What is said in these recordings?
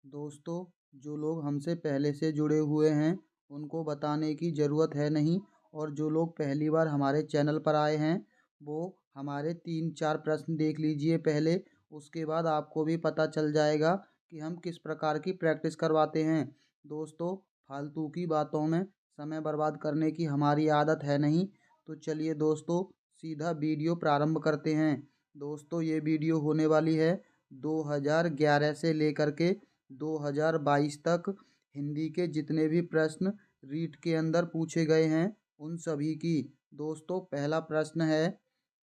दोस्तों, जो लोग हमसे पहले से जुड़े हुए हैं उनको बताने की ज़रूरत है नहीं, और जो लोग पहली बार हमारे चैनल पर आए हैं वो हमारे 3-4 प्रश्न देख लीजिए पहले। उसके बाद आपको भी पता चल जाएगा कि हम किस प्रकार की प्रैक्टिस करवाते हैं। दोस्तों, फालतू की बातों में समय बर्बाद करने की हमारी आदत है नहीं। तो चलिए दोस्तों, सीधा वीडियो प्रारंभ करते हैं। दोस्तों, ये वीडियो होने वाली है 2011 से लेकर के 2022 तक हिंदी के जितने भी प्रश्न रीट के अंदर पूछे गए हैं उन सभी की। दोस्तों, पहला प्रश्न है,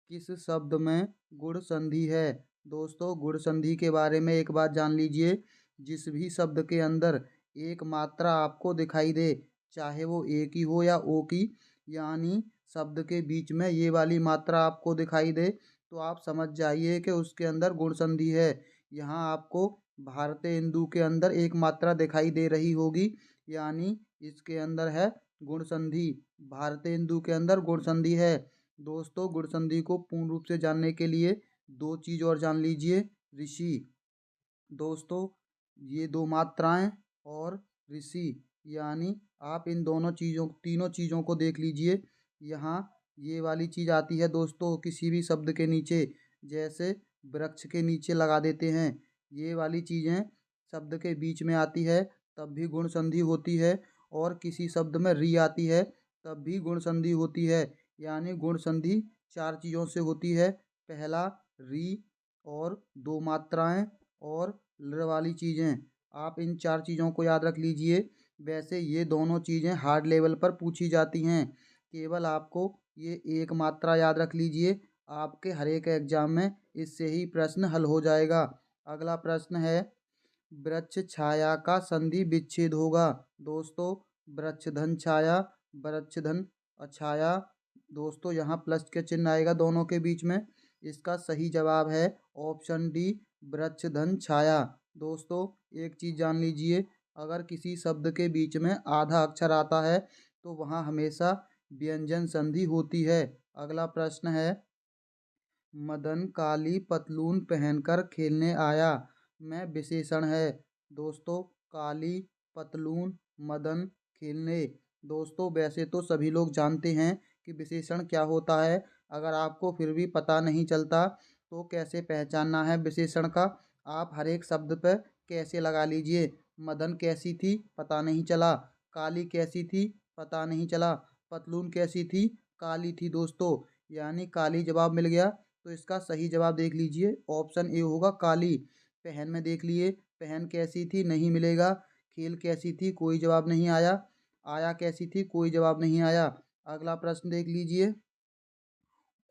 किस शब्द में गुण संधि है? दोस्तों, गुण संधि के बारे में एक बात जान लीजिए। जिस भी शब्द के अंदर एक मात्रा आपको दिखाई दे, चाहे वो ए की हो या ओ की, यानी शब्द के बीच में ये वाली मात्रा आपको दिखाई दे, तो आप समझ जाइए कि उसके अंदर गुण संधि है। यहाँ आपको भारतीय हिंदू के अंदर एक मात्रा दिखाई दे रही होगी, यानी इसके अंदर है गुण संधि। भारतीय हिंदू के अंदर गुण संधि है। दोस्तों, गुण संधि को पूर्ण रूप से जानने के लिए दो चीज और जान लीजिए। ऋषि। दोस्तों, ये दो मात्राएं और ऋषि, यानी आप इन दोनों चीज़ों तीनों चीज़ों को देख लीजिए। यहाँ ये वाली चीज़ आती है दोस्तों किसी भी शब्द के नीचे, जैसे वृक्ष के नीचे लगा देते हैं। ये वाली चीज़ें शब्द के बीच में आती है तब भी गुण संधि होती है, और किसी शब्द में री आती है तब भी गुण संधि होती है। यानी गुण संधि चार चीज़ों से होती है। पहला, री, और दो मात्राएं, और ल वाली चीज़ें। आप इन चार चीज़ों को याद रख लीजिए। वैसे ये दोनों चीज़ें हार्ड लेवल पर पूछी जाती हैं। केवल आपको ये एक मात्रा याद रख लीजिए, आपके हर एक एग्जाम में इससे ही प्रश्न हल हो जाएगा। अगला प्रश्न है, वृक्ष छाया का संधि विच्छेद होगा। दोस्तों, वृक्ष धन छाया, वृक्ष धन अछाया। दोस्तों, यहाँ प्लस के चिन्ह आएगा दोनों के बीच में। इसका सही जवाब है ऑप्शन डी, वृक्ष धन छाया। दोस्तों, एक चीज़ जान लीजिए, अगर किसी शब्द के बीच में आधा अक्षर आता है तो वहाँ हमेशा व्यंजन संधि होती है। अगला प्रश्न है, मदन काली पतलून पहनकर खेलने आया में विशेषण है। दोस्तों, काली, पतलून, मदन, खेलने। दोस्तों, वैसे तो सभी लोग जानते हैं कि विशेषण क्या होता है। अगर आपको फिर भी पता नहीं चलता तो कैसे पहचानना है विशेषण का, आप हर एक शब्द पर कैसे लगा लीजिए। मदन कैसी थी, पता नहीं चला। काली कैसी थी, पता नहीं चला। पतलून कैसी थी, काली थी। दोस्तों, यानी काली जवाब मिल गया। तो इसका सही जवाब देख लीजिए, ऑप्शन ए होगा काली। पहन में देख लिए, पहन कैसी थी, नहीं मिलेगा। खेल कैसी थी, कोई जवाब नहीं आया। आया कैसी थी, कोई जवाब नहीं आया। अगला प्रश्न देख लीजिए,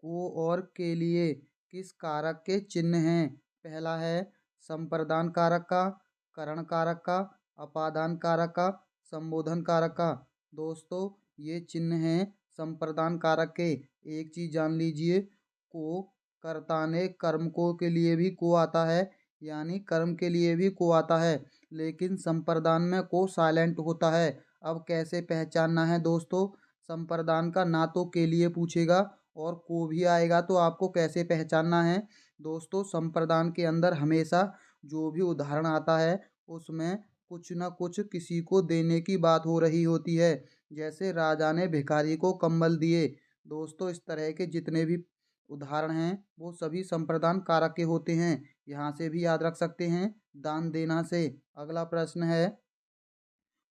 को और के लिए किस कारक के चिन्ह हैं? पहला है संप्रदान कारक का, करण कारक का, अपादान कारक का, संबोधन कारक का। दोस्तों, ये चिन्ह हैं संप्रदान कारक के। एक चीज जान लीजिए, को कर्ता ने कर्म को के लिए भी को आता है, यानी कर्म के लिए भी को आता है, लेकिन संप्रदान में को साइलेंट होता है। अब कैसे पहचानना है दोस्तों? संप्रदान का ना तो के लिए पूछेगा और को भी आएगा, तो आपको कैसे पहचानना है? दोस्तों, संप्रदान के अंदर हमेशा जो भी उदाहरण आता है उसमें कुछ ना कुछ किसी को देने की बात हो रही होती है, जैसे राजा ने भिखारी को कंबल दिए। दोस्तों, इस तरह के जितने भी उदाहरण हैं वो सभी संप्रदान कारक के होते हैं। यहाँ से भी याद रख सकते हैं, दान देना से। अगला प्रश्न है,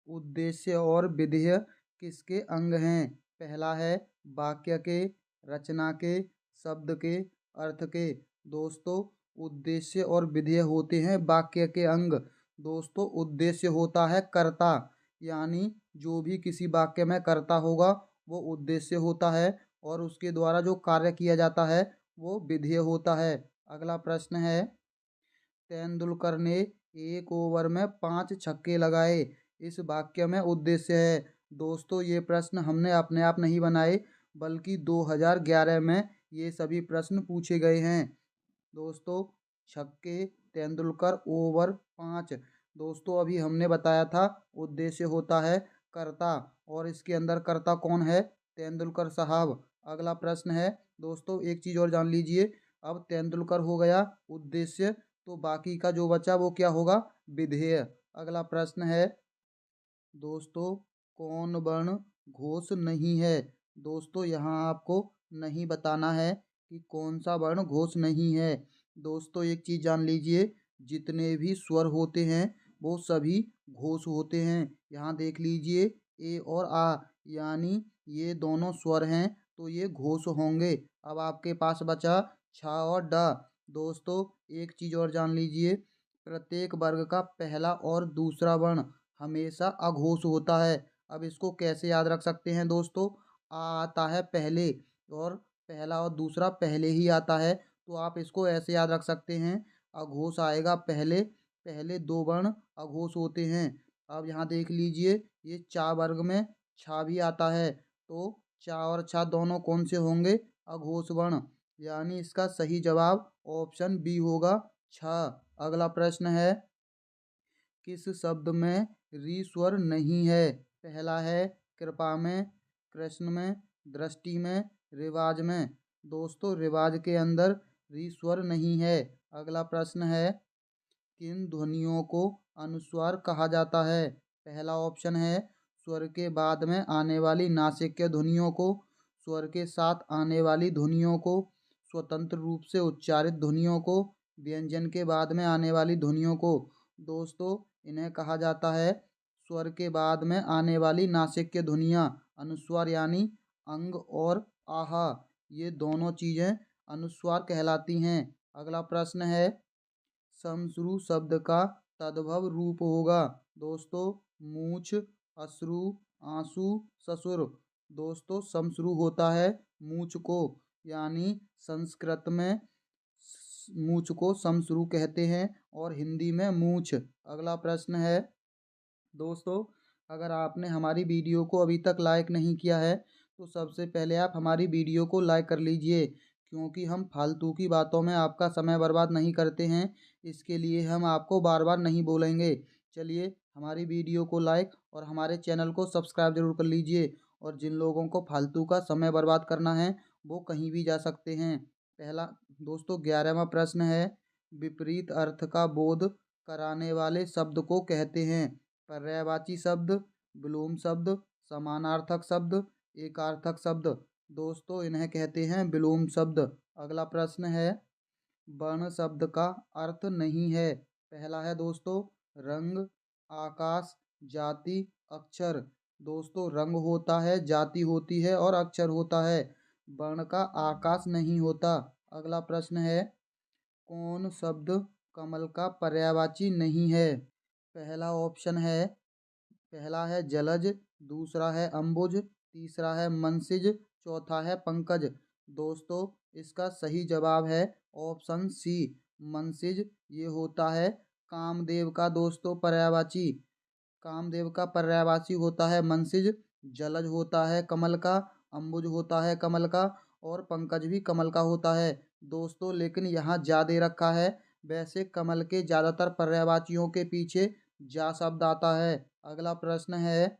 उद्देश्य और विधेय किसके अंग हैं? पहला है वाक्य के, रचना के, शब्द के, अर्थ के। दोस्तों, उद्देश्य और विधेय होते हैं वाक्य के अंग। दोस्तों, उद्देश्य होता है कर्ता, यानी जो भी किसी वाक्य में कर्ता होगा वो उद्देश्य होता है, और उसके द्वारा जो कार्य किया जाता है वो विधेय होता है। अगला प्रश्न है, तेंदुलकर ने एक ओवर में 5 छक्के लगाए, इस वाक्य में उद्देश्य है। दोस्तों, ये प्रश्न हमने अपने आप नहीं बनाए, बल्कि 2011 में ये सभी प्रश्न पूछे गए हैं। दोस्तों, छक्के, तेंदुलकर, ओवर 5। दोस्तों, अभी हमने बताया था उद्देश्य होता है कर्ता, और इसके अंदर कर्ता कौन है? तेंदुलकर साहब। अगला प्रश्न है, दोस्तों एक चीज़ और जान लीजिए, अब तेंदुलकर हो गया उद्देश्य, तो बाकी का जो बचा वो क्या होगा? विधेय। अगला प्रश्न है दोस्तों, कौन वर्ण घोष नहीं है। दोस्तों यहाँ आपको नहीं बताना है कि कौन सा वर्ण घोष नहीं है। दोस्तों एक चीज़ जान लीजिए, जितने भी स्वर होते हैं वो सभी घोष होते हैं। यहाँ देख लीजिए, ए और आ यानी ये दोनों स्वर हैं तो ये घोष होंगे। अब आपके पास बचा छा और डा। दोस्तों एक चीज़ और जान लीजिए, प्रत्येक वर्ग का पहला और दूसरा वर्ण हमेशा अघोष होता है। अब इसको कैसे याद रख सकते हैं दोस्तों, आ आता है पहले और पहला और दूसरा पहले ही आता है, तो आप इसको ऐसे याद रख सकते हैं, अघोष आएगा पहले, पहले दो वर्ण अघोष होते हैं। अब यहाँ देख लीजिए, ये चा वर्ग में छा भी आता है, तो चा और छा दोनों कौन से होंगे, अघोष वर्ण, यानी इसका सही जवाब ऑप्शन बी होगा, छा। अगला प्रश्न है, किस शब्द में री स्वर नहीं है। पहला है कृपा में, कृष्ण में, दृष्टि में, रिवाज में। दोस्तों रिवाज के अंदर री स्वर नहीं है। अगला प्रश्न है, किन ध्वनियों को अनुस्वार कहा जाता है। पहला ऑप्शन है स्वर के बाद में आने वाली नासिक्य ध्वनियों को, स्वर के साथ आने वाली ध्वनियों को, स्वतंत्र रूप से उच्चारित ध्वनियों को, व्यंजन के बाद में आने वाली ध्वनियों को। दोस्तों इन्हें कहा जाता है स्वर के बाद में आने वाली नासिक्य ध्वनियाँ, अनुस्वार यानी अंग और आहा, ये दोनों चीज़ें अनुस्वार कहलाती हैं। अगला प्रश्न है, समश्रु शब्द का तद्भव रूप होगा। दोस्तों मूछ, अश्रु, आंसू, ससुर। दोस्तों समश्रु होता है मूछ को, यानी संस्कृत में मूछ को समश्रु कहते हैं और हिंदी में मूछ। अगला प्रश्न है दोस्तों, अगर आपने हमारी वीडियो को अभी तक लाइक नहीं किया है तो सबसे पहले आप हमारी वीडियो को लाइक कर लीजिए, क्योंकि हम फालतू की बातों में आपका समय बर्बाद नहीं करते हैं, इसके लिए हम आपको बार बार नहीं बोलेंगे। चलिए हमारी वीडियो को लाइक और हमारे चैनल को सब्सक्राइब जरूर कर लीजिए, और जिन लोगों को फालतू का समय बर्बाद करना है वो कहीं भी जा सकते हैं। पहला दोस्तों 11वां प्रश्न है, विपरीत अर्थ का बोध कराने वाले शब्द को कहते हैं। पर्यायवाची शब्द, विलोम शब्द, समानार्थक शब्द, एकार्थक शब्द। दोस्तों इन्हें कहते हैं विलोम शब्द। अगला प्रश्न है, वर्ण शब्द का अर्थ नहीं है। पहला है दोस्तों रंग, आकाश, जाति, अक्षर। दोस्तों रंग होता है, जाति होती है और अक्षर होता है, वर्ण का आकाश नहीं होता। अगला प्रश्न है, कौन शब्द कमल का पर्यायवाची नहीं है। पहला ऑप्शन है, पहला है जलज, दूसरा है अम्बुज, तीसरा है मनसिज, चौथा है पंकज। दोस्तों इसका सही जवाब है ऑप्शन सी, मनसिज। ये होता है कामदेव का दोस्तों पर्यायवाची, कामदेव का पर्यायवाची होता है मनसिज। जलज होता है कमल का, अम्बुज होता है कमल का और पंकज भी कमल का होता है। दोस्तों लेकिन यहाँ जा दे रखा है, वैसे कमल के ज़्यादातर पर्यायवाचियों के पीछे जा शब्द आता है। अगला प्रश्न है,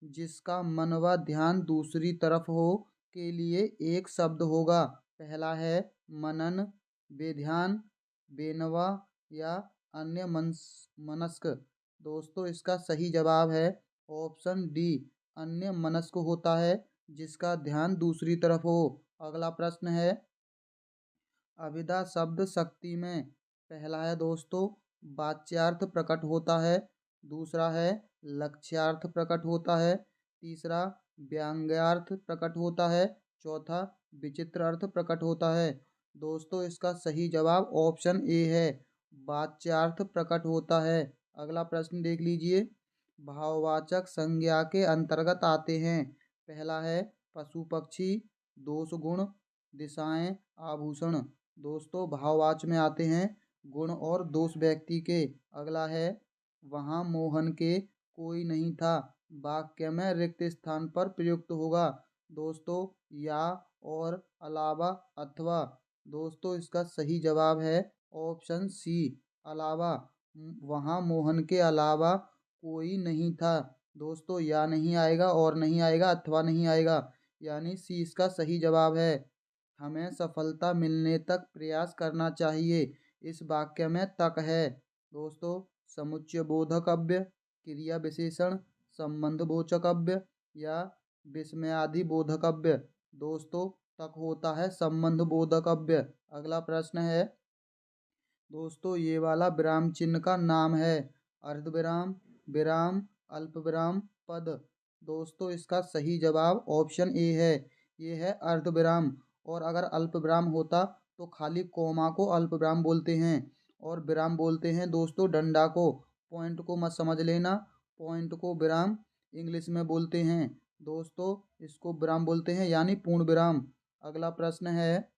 जिसका मन व ध्यान दूसरी तरफ हो के लिए एक शब्द होगा। पहला है मनन, बेध्यान, बेनवा या अन्य मनस्क। दोस्तों इसका सही जवाब है ऑप्शन डी, अन्य मनस्क होता है जिसका ध्यान दूसरी तरफ हो। अगला प्रश्न है, अभिधा शब्द शक्ति में पहला है दोस्तों वाच्यार्थ प्रकट होता है, दूसरा है लक्ष्यार्थ प्रकट होता है, तीसरा व्यंग्यार्थ प्रकट होता है, चौथा विचित्र अर्थ प्रकट होता है। दोस्तों इसका सही जवाब ऑप्शन ए है, वाच्यार्थ प्रकट होता है। अगला प्रश्न देख लीजिए, भाववाचक संज्ञा के अंतर्गत आते हैं। पहला है पशु पक्षी, दोष गुण, दिशाएं, आभूषण। दोस्तों भाववाच में आते हैं गुण और दोष व्यक्ति के। अगला है वहाँ मोहन के कोई नहीं था, वाक्य में रिक्त स्थान पर प्रयुक्त होगा। दोस्तों या और अलावा अथवा। दोस्तों इसका सही जवाब है ऑप्शन सी, अलावा। वहाँ मोहन के अलावा कोई नहीं था। दोस्तों या नहीं आएगा और नहीं आएगा, अथवा नहीं आएगा, यानी सी इसका सही जवाब है। हमें सफलता मिलने तक प्रयास करना चाहिए, इस वाक्य में तक है। दोस्तों समुच्चय बोधक अव्यय, क्रिया विशेषण, संबंध बोचक अव्यय या विस्मयादि बोधक अव्यय। दोस्तों तक होता है संबंध बोधक अव्यय। अगला प्रश्न है दोस्तों, ये वाला विराम चिन्ह का नाम है। अर्धविराम, विराम, अल्प विराम, पद। दोस्तों इसका सही जवाब ऑप्शन ए है, ये है अर्धविराम। और अगर अल्प विराम होता तो खाली कोमा को अल्प विराम बोलते हैं और विराम बोलते हैं दोस्तों डंडा को। पॉइंट को मत समझ लेना, पॉइंट को विराम इंग्लिश में बोलते हैं दोस्तों, इसको विराम बोलते हैं यानी पूर्ण विराम। अगला प्रश्न है,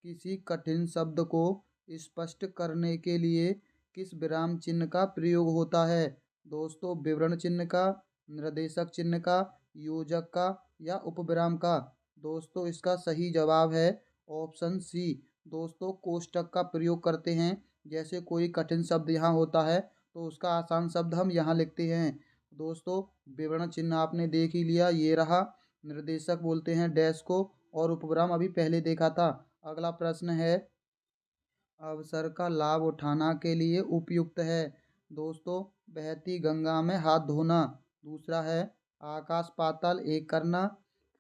किसी कठिन शब्द को स्पष्ट करने के लिए किस विराम चिन्ह का प्रयोग होता है। दोस्तों विवरण चिन्ह का, निर्देशक चिन्ह का, योजक का या उपविराम का। दोस्तों इसका सही जवाब है ऑप्शन सी। दोस्तों कोष्टक का प्रयोग करते हैं, जैसे कोई कठिन शब्द यहाँ होता है तो उसका आसान शब्द हम यहाँ लिखते हैं। दोस्तों विवरण चिन्ह आपने देख ही लिया, ये रहा। निर्देशक बोलते हैं डैश को और उपविराम अभी पहले देखा था। अगला प्रश्न है, अवसर का लाभ उठाना के लिए उपयुक्त है। दोस्तों बहती गंगा में हाथ धोना। दूसरा है आकाश पाताल एक करना,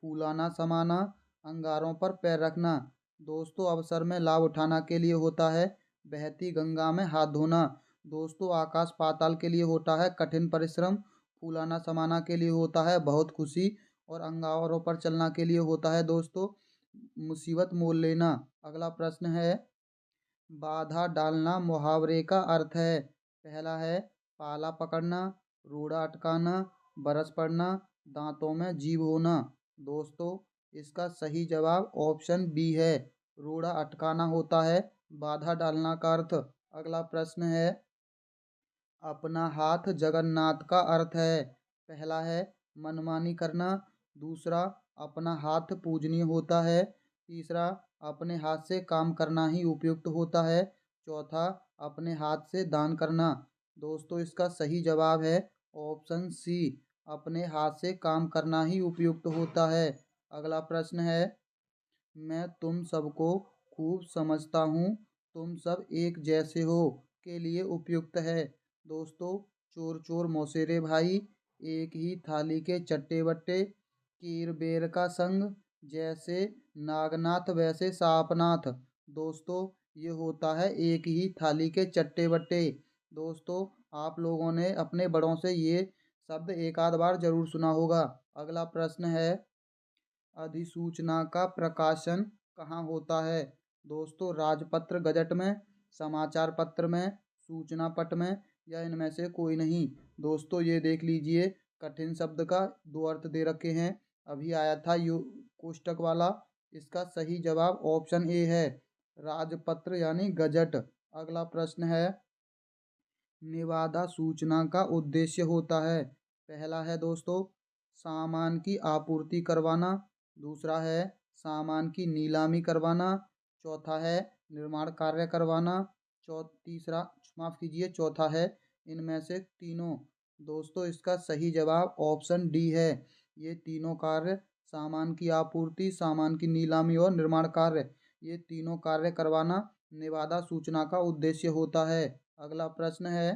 फूलाना समाना, अंगारों पर पैर रखना। दोस्तों अवसर में लाभ उठाना के लिए होता है बहती गंगा में हाथ धोना। दोस्तों आकाश पाताल के लिए होता है कठिन परिश्रम, फूलाना समाना के लिए होता है बहुत खुशी और अंगारों पर चलना के लिए होता है दोस्तों मुसीबत मोल लेना। अगला प्रश्न है, बाधा डालना मुहावरे का अर्थ है। पहला है पाला पकड़ना, रोड़ा अटकाना, बरस पड़ना, दांतों में जीभ होना। दोस्तों इसका सही जवाब ऑप्शन बी है, रोड़ा अटकाना होता है बाधा डालना का अर्थ। अगला प्रश्न है, अपना हाथ जगन्नाथ का अर्थ है। पहला है मनमानी करना, दूसरा अपना हाथ पूजनीय होता है, तीसरा अपने हाथ से काम करना ही उपयुक्त होता है, चौथा अपने हाथ से दान करना। दोस्तों इसका सही जवाब है ऑप्शन सी, अपने हाथ से काम करना ही उपयुक्त होता है। अगला प्रश्न है, मैं तुम सबको खूब समझता हूँ, तुम सब एक जैसे हो के लिए उपयुक्त है। दोस्तों चोर चोर मौसेरे भाई, एक ही थाली के चट्टे बट्टे, कीर बेर का संग, जैसे नागनाथ वैसे सापनाथ। दोस्तों ये होता है एक ही थाली के चट्टे बट्टे। दोस्तों आप लोगों ने अपने बड़ों से ये शब्द एक आध बार जरूर सुना होगा। अगला प्रश्न है, अधिसूचना का प्रकाशन कहाँ होता है। दोस्तों राजपत्र गजट में, समाचार पत्र में, सूचना पट में या इनमें से कोई नहीं। दोस्तों ये देख लीजिए, कठिन शब्द का दो अर्थ दे रखे हैं, अभी आया था यू कोष्टक वाला। इसका सही जवाब ऑप्शन ए है, राजपत्र यानी गजट। अगला प्रश्न है, निवादा सूचना का उद्देश्य होता है। पहला है दोस्तों सामान की आपूर्ति करवाना, दूसरा है सामान की नीलामी करवाना, चौथा है निर्माण कार्य करवाना, तीसरा माफ़ कीजिए चौथा है इनमें से तीनों। दोस्तों इसका सही जवाब ऑप्शन डी है, ये तीनों कार्य सामान की आपूर्ति, सामान की नीलामी और निर्माण कार्य, ये तीनों कार्य करवाना निवादा सूचना का उद्देश्य होता है। अगला प्रश्न है,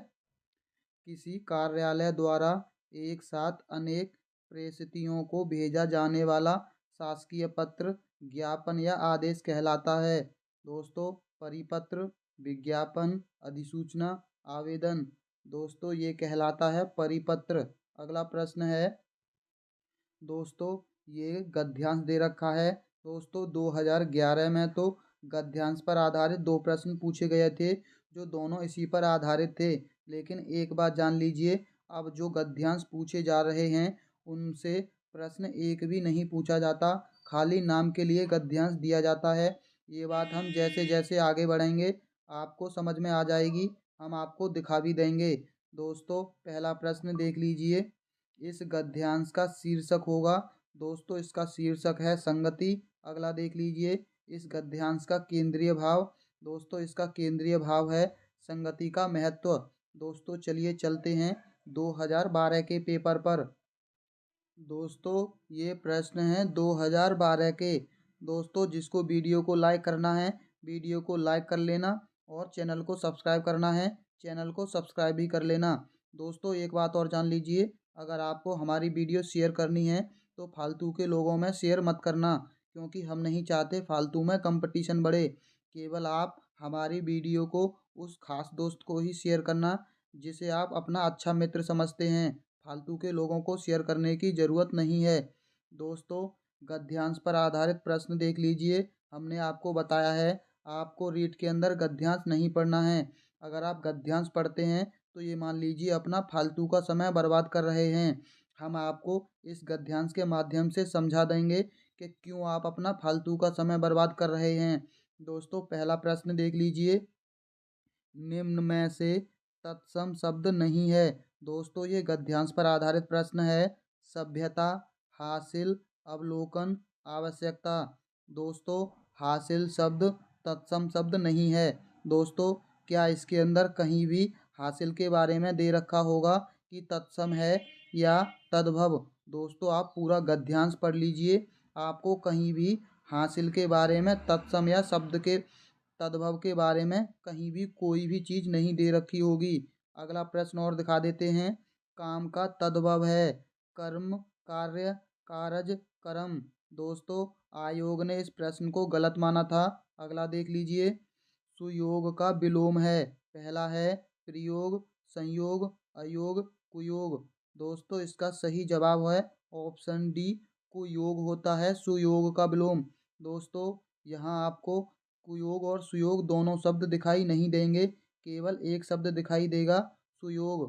किसी कार्यालय द्वारा एक साथ अनेक प्रेषितियों को भेजा जाने वाला शासकीय पत्र ज्ञापन या आदेश कहलाता है। दोस्तों परिपत्र, विज्ञापन, अधिसूचना, आवेदन। दोस्तों ये कहलाता है परिपत्र। अगला प्रश्न है दोस्तों, ये गद्यांश दे रखा है। दोस्तों 2011 में तो गद्यांश पर आधारित दो प्रश्न पूछे गए थे जो दोनों इसी पर आधारित थे, लेकिन एक बात जान लीजिए, अब जो गद्यांश पूछे जा रहे हैं उनसे प्रश्न एक भी नहीं पूछा जाता, खाली नाम के लिए गद्यांश दिया जाता है। ये बात हम जैसे जैसे आगे बढ़ेंगे आपको समझ में आ जाएगी, हम आपको दिखा भी देंगे। दोस्तों पहला प्रश्न देख लीजिए, इस गद्यांश का शीर्षक होगा। दोस्तों इसका शीर्षक है संगति। अगला देख लीजिए, इस गद्यांश का केंद्रीय भाव। दोस्तों इसका केंद्रीय भाव है संगति का महत्व। दोस्तों चलिए चलते हैं 2012 के पेपर पर। दोस्तों ये प्रश्न हैं 2012 के। दोस्तों जिसको वीडियो को लाइक करना है वीडियो को लाइक कर लेना और चैनल को सब्सक्राइब करना है। चैनल को सब्सक्राइब भी कर लेना। दोस्तों एक बात और जान लीजिए, अगर आपको हमारी वीडियो शेयर करनी है तो फालतू के लोगों में शेयर मत करना, क्योंकि हम नहीं चाहते फालतू में कंपटीशन बढ़े। केवल आप हमारी वीडियो को उस खास दोस्त को ही शेयर करना जिसे आप अपना अच्छा मित्र समझते हैं। फालतू के लोगों को शेयर करने की ज़रूरत नहीं है। दोस्तों गद्यांश पर आधारित प्रश्न देख लीजिए। हमने आपको बताया है आपको रीट के अंदर गद्यांश नहीं पढ़ना है। अगर आप गद्यांश पढ़ते हैं तो ये मान लीजिए अपना फालतू का समय बर्बाद कर रहे हैं। हम आपको इस गद्यांश के माध्यम से समझा देंगे कि क्यों आप अपना फालतू का समय बर्बाद कर रहे हैं। दोस्तों पहला प्रश्न देख लीजिए, निम्न में से तत्सम शब्द नहीं है। दोस्तों ये गद्यांश पर आधारित प्रश्न है। सभ्यता, हासिल, अवलोकन, आवश्यकता। दोस्तों हासिल शब्द तत्सम शब्द नहीं है। दोस्तों क्या इसके अंदर कहीं भी हासिल के बारे में दे रखा होगा कि तत्सम है या तद्भव? दोस्तों आप पूरा गद्यांश पढ़ लीजिए, आपको कहीं भी हासिल के बारे में, तत्सम या शब्द के तद्भव के बारे में कहीं भी कोई भी चीज़ नहीं दे रखी होगी। अगला प्रश्न और दिखा देते हैं। काम का तद्भव है कर्म, कार्य, कारज, कर्म। दोस्तों आयोग ने इस प्रश्न को गलत माना था। अगला देख लीजिए, सुयोग का विलोम है। पहला है प्रयोग, संयोग, अयोग, कुयोग। दोस्तों इसका सही जवाब है ऑप्शन डी, कुयोग होता है सुयोग का विलोम। दोस्तों यहाँ आपको कुयोग और सुयोग दोनों शब्द दिखाई नहीं देंगे, केवल एक शब्द दिखाई देगा सुयोग।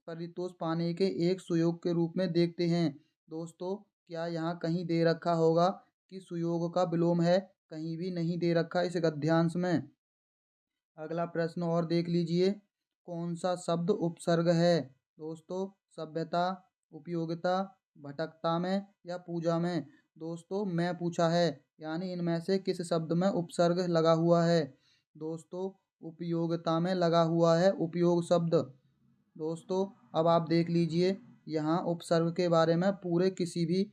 परितोष पाने के एक सुयोग के रूप में देखते हैं। दोस्तों क्या यहाँ कहीं दे रखा होगा कि सुयोग का विलोम है? कहीं भी नहीं दे रखा इस गद्यांश में। अगला प्रश्न और देख लीजिए, कौन सा शब्द उपसर्ग है? दोस्तों सभ्यता, उपयोगिता, भटकता में या पूजा में? दोस्तों मैं पूछा है, यानी इनमें से किस शब्द में उपसर्ग लगा हुआ है? दोस्तों उपयोगिता में लगा हुआ है उपयोग शब्द। दोस्तों अब आप देख लीजिए, यहाँ उपसर्ग के बारे में पूरे किसी भी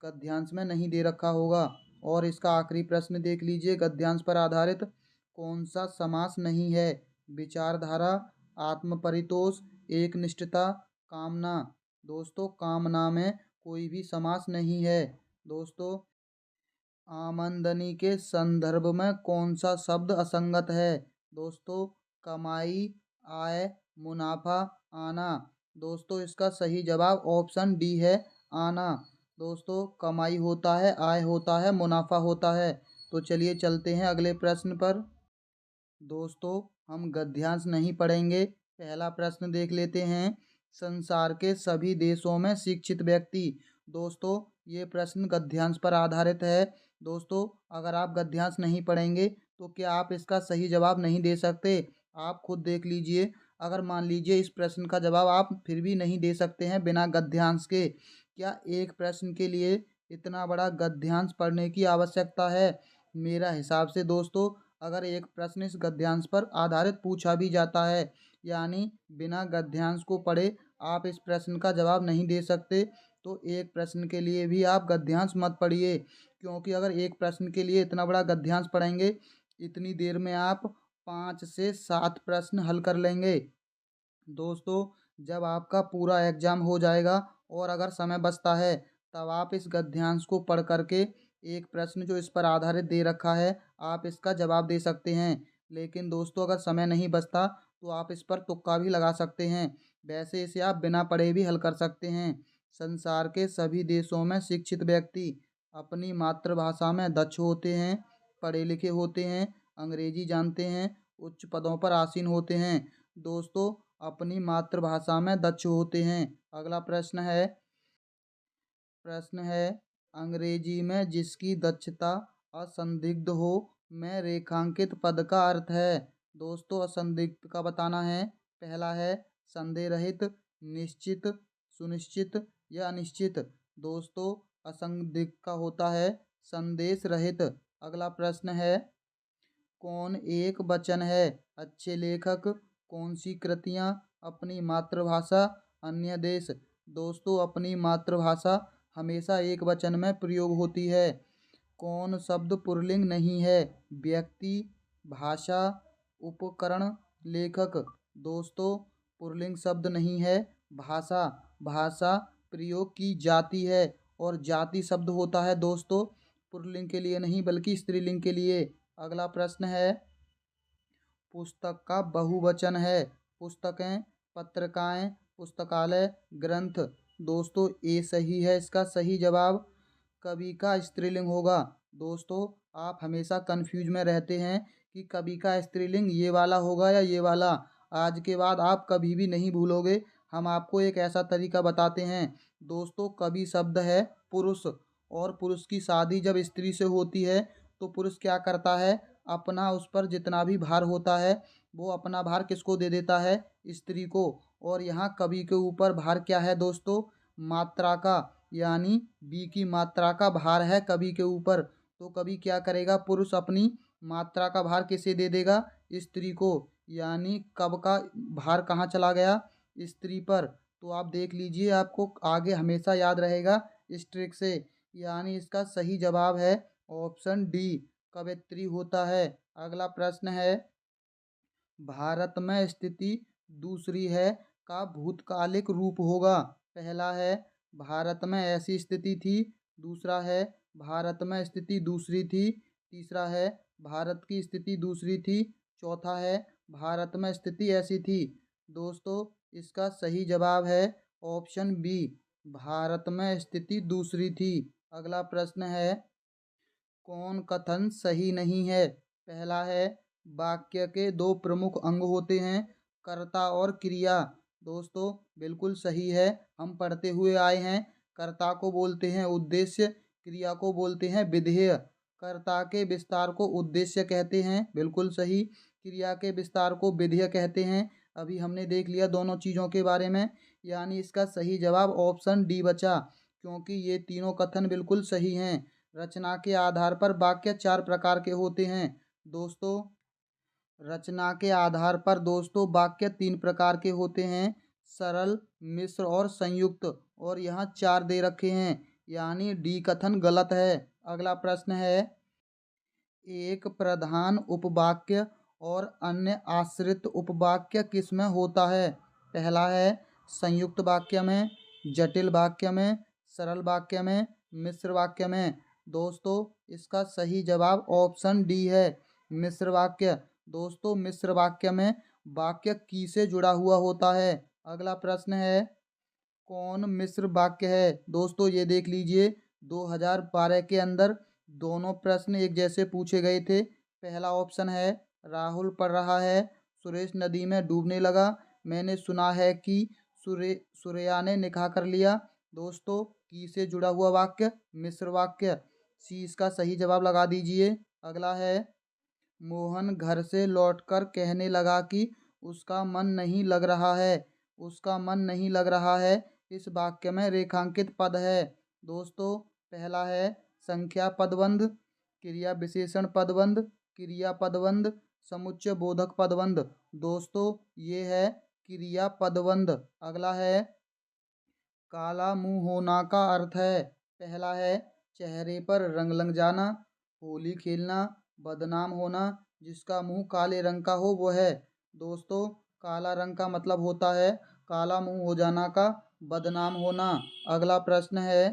गद्यांश में नहीं दे रखा होगा। और इसका आखिरी प्रश्न देख लीजिए गद्यांश पर आधारित, कौन सा समास नहीं है? विचारधारा, आत्मपरितोष, एकनिष्ठता, कामना। दोस्तों कामना में कोई भी समास नहीं है। दोस्तों आमदनी के संदर्भ में कौन सा शब्द असंगत है? दोस्तों कमाई, आय, मुनाफा, आना। दोस्तों इसका सही जवाब ऑप्शन डी है, आना। दोस्तों कमाई होता है, आय होता है, मुनाफा होता है। तो चलिए चलते हैं अगले प्रश्न पर। दोस्तों हम गद्यांश नहीं पढ़ेंगे, पहला प्रश्न देख लेते हैं। संसार के सभी देशों में शिक्षित व्यक्ति। दोस्तों ये प्रश्न गद्यांश पर आधारित है। दोस्तों अगर आप गद्यांश नहीं पढ़ेंगे तो क्या आप इसका सही जवाब नहीं दे सकते? आप खुद देख लीजिए। अगर मान लीजिए इस प्रश्न का जवाब आप फिर भी नहीं दे सकते हैं बिना गद्यांश के, क्या एक प्रश्न के लिए इतना बड़ा गद्यांश पढ़ने की आवश्यकता है? मेरा हिसाब से दोस्तों अगर एक प्रश्न इस गद्यांश पर आधारित पूछा भी जाता है, यानी बिना गद्यांश को पढ़े आप इस प्रश्न का जवाब नहीं दे सकते, तो एक प्रश्न के लिए भी आप गद्यांश मत पढ़िए। क्योंकि अगर एक प्रश्न के लिए इतना बड़ा गद्यांश पढ़ेंगे, इतनी देर में आप 5 से 7 प्रश्न हल कर लेंगे। दोस्तों जब आपका पूरा एग्जाम हो जाएगा और अगर समय बचता है, तब आप इस गद्यांश को पढ़ करके एक प्रश्न जो इस पर आधारित दे रखा है आप इसका जवाब दे सकते हैं। लेकिन दोस्तों अगर समय नहीं बचता तो आप इस पर तुक्का भी लगा सकते हैं। वैसे इसे आप बिना पढ़े भी हल कर सकते हैं। संसार के सभी देशों में शिक्षित व्यक्ति अपनी मातृभाषा में दक्ष होते हैं, पढ़े लिखे होते हैं, अंग्रेजी जानते हैं, उच्च पदों पर आसीन होते हैं। दोस्तों अपनी मातृभाषा में दक्ष होते हैं। अगला प्रश्न है अंग्रेजी में जिसकी दक्षता असंदिग्ध हो में रेखांकित पद का अर्थ है। दोस्तों असंदिग्ध का बताना है। पहला है संदेह रहित, निश्चित, सुनिश्चित या अनिश्चित। दोस्तों असंदिग्ध का होता है संदेश रहित। अगला प्रश्न है कौन एक वचन है? अच्छे लेखक, कौन सी कृतियाँ, अपनी मातृभाषा, अन्य देश। दोस्तों अपनी मातृभाषा हमेशा एक वचन में प्रयोग होती है। कौन शब्द पुल्लिंग नहीं है? व्यक्ति, भाषा, उपकरण, लेखक। दोस्तों पुल्लिंग शब्द नहीं है, भाषा भाषा प्रयोग की जाती है और जाति शब्द होता है दोस्तों पुल्लिंग के लिए नहीं बल्कि स्त्रीलिंग के लिए। अगला प्रश्न है, पुस्तक का बहुवचन है। पुस्तकें, पत्रिकाएं, पुस्तकालय, ग्रंथ। दोस्तों ये सही है, इसका सही जवाब कवि का स्त्रीलिंग होगा। दोस्तों आप हमेशा कंफ्यूज में रहते हैं कि कवि का स्त्रीलिंग ये वाला होगा या ये वाला। आज के बाद आप कभी भी नहीं भूलोगे। हम आपको एक ऐसा तरीका बताते हैं। दोस्तों कवि शब्द है पुरुष, और पुरुष की शादी जब स्त्री से होती है तो पुरुष क्या करता है, अपना उस पर जितना भी भार होता है वो अपना भार किसको दे देता है, स्त्री को। और यहाँ कवि के ऊपर भार क्या है दोस्तों, मात्रा का, यानी बी की मात्रा का भार है कवि के ऊपर। तो कवि क्या करेगा, पुरुष अपनी मात्रा का भार किसे दे देगा, स्त्री को। यानी कब का भार कहाँ चला गया, स्त्री पर। तो आप देख लीजिए, आपको आगे हमेशा याद रहेगा इस ट्रिक से। यानी इसका सही जवाब है ऑप्शन डी, कवयित्री होता है। अगला प्रश्न है, भारत में स्थिति दूसरी है का भूतकालिक रूप होगा। पहला है भारत में ऐसी स्थिति थी, दूसरा है भारत में स्थिति दूसरी थी, तीसरा है भारत की स्थिति दूसरी थी, चौथा है भारत में स्थिति ऐसी थी। दोस्तों इसका सही जवाब है ऑप्शन बी, भारत में स्थिति दूसरी थी। अगला प्रश्न है, कौन कथन सही नहीं है। पहला है वाक्य के दो प्रमुख अंग होते हैं, कर्ता और क्रिया। दोस्तों बिल्कुल सही है, हम पढ़ते हुए आए हैं। कर्ता को बोलते हैं उद्देश्य, क्रिया को बोलते हैं विधेय। कर्ता के विस्तार को उद्देश्य कहते हैं, बिल्कुल सही। क्रिया के विस्तार को विधेय कहते हैं। अभी हमने देख लिया दोनों चीज़ों के बारे में। यानी इसका सही जवाब ऑप्शन डी बचा, क्योंकि ये तीनों कथन बिल्कुल सही हैं। रचना के आधार पर वाक्य चार प्रकार के होते हैं। दोस्तों रचना के आधार पर दोस्तों वाक्य तीन प्रकार के होते हैं, सरल, मिश्र और संयुक्त। और यहाँ चार दे रखे हैं, यानी डी कथन गलत है। अगला प्रश्न है, एक प्रधान उपवाक्य और अन्य आश्रित उपवाक्य किस में होता है। पहला है संयुक्त वाक्य में, जटिल वाक्य में, सरल वाक्य में, मिश्र वाक्य में। दोस्तों इसका सही जवाब ऑप्शन डी है, मिश्र वाक्य। दोस्तों मिश्र वाक्य में वाक्य की से जुड़ा हुआ होता है। अगला प्रश्न है, कौन मिश्र वाक्य है। दोस्तों ये देख लीजिए, 2012 के अंदर दोनों प्रश्न एक जैसे पूछे गए थे। पहला ऑप्शन है, राहुल पढ़ रहा है, सुरेश नदी में डूबने लगा, मैंने सुना है कि सुरैया ने निकाह कर लिया। दोस्तों की से जुड़ा हुआ वाक्य मिश्र वाक्य, सी इसका सही जवाब लगा दीजिए। अगला है, मोहन घर से लौटकर कहने लगा कि उसका मन नहीं लग रहा है। उसका मन नहीं लग रहा है इस वाक्य में रेखांकित पद है। दोस्तों पहला है संख्या पदबंध, क्रिया विशेषण पदबंध, क्रिया पदबंध, समुच्चय बोधक पदबंध। दोस्तों ये है क्रिया पदबंध। अगला है, काला मुंह होना का अर्थ है। पहला है चेहरे पर रंग लग जाना, होली खेलना, बदनाम होना, जिसका मुंह काले रंग का हो वो है। दोस्तों काला रंग का मतलब होता है काला मुंह हो जाना का बदनाम होना। अगला प्रश्न है,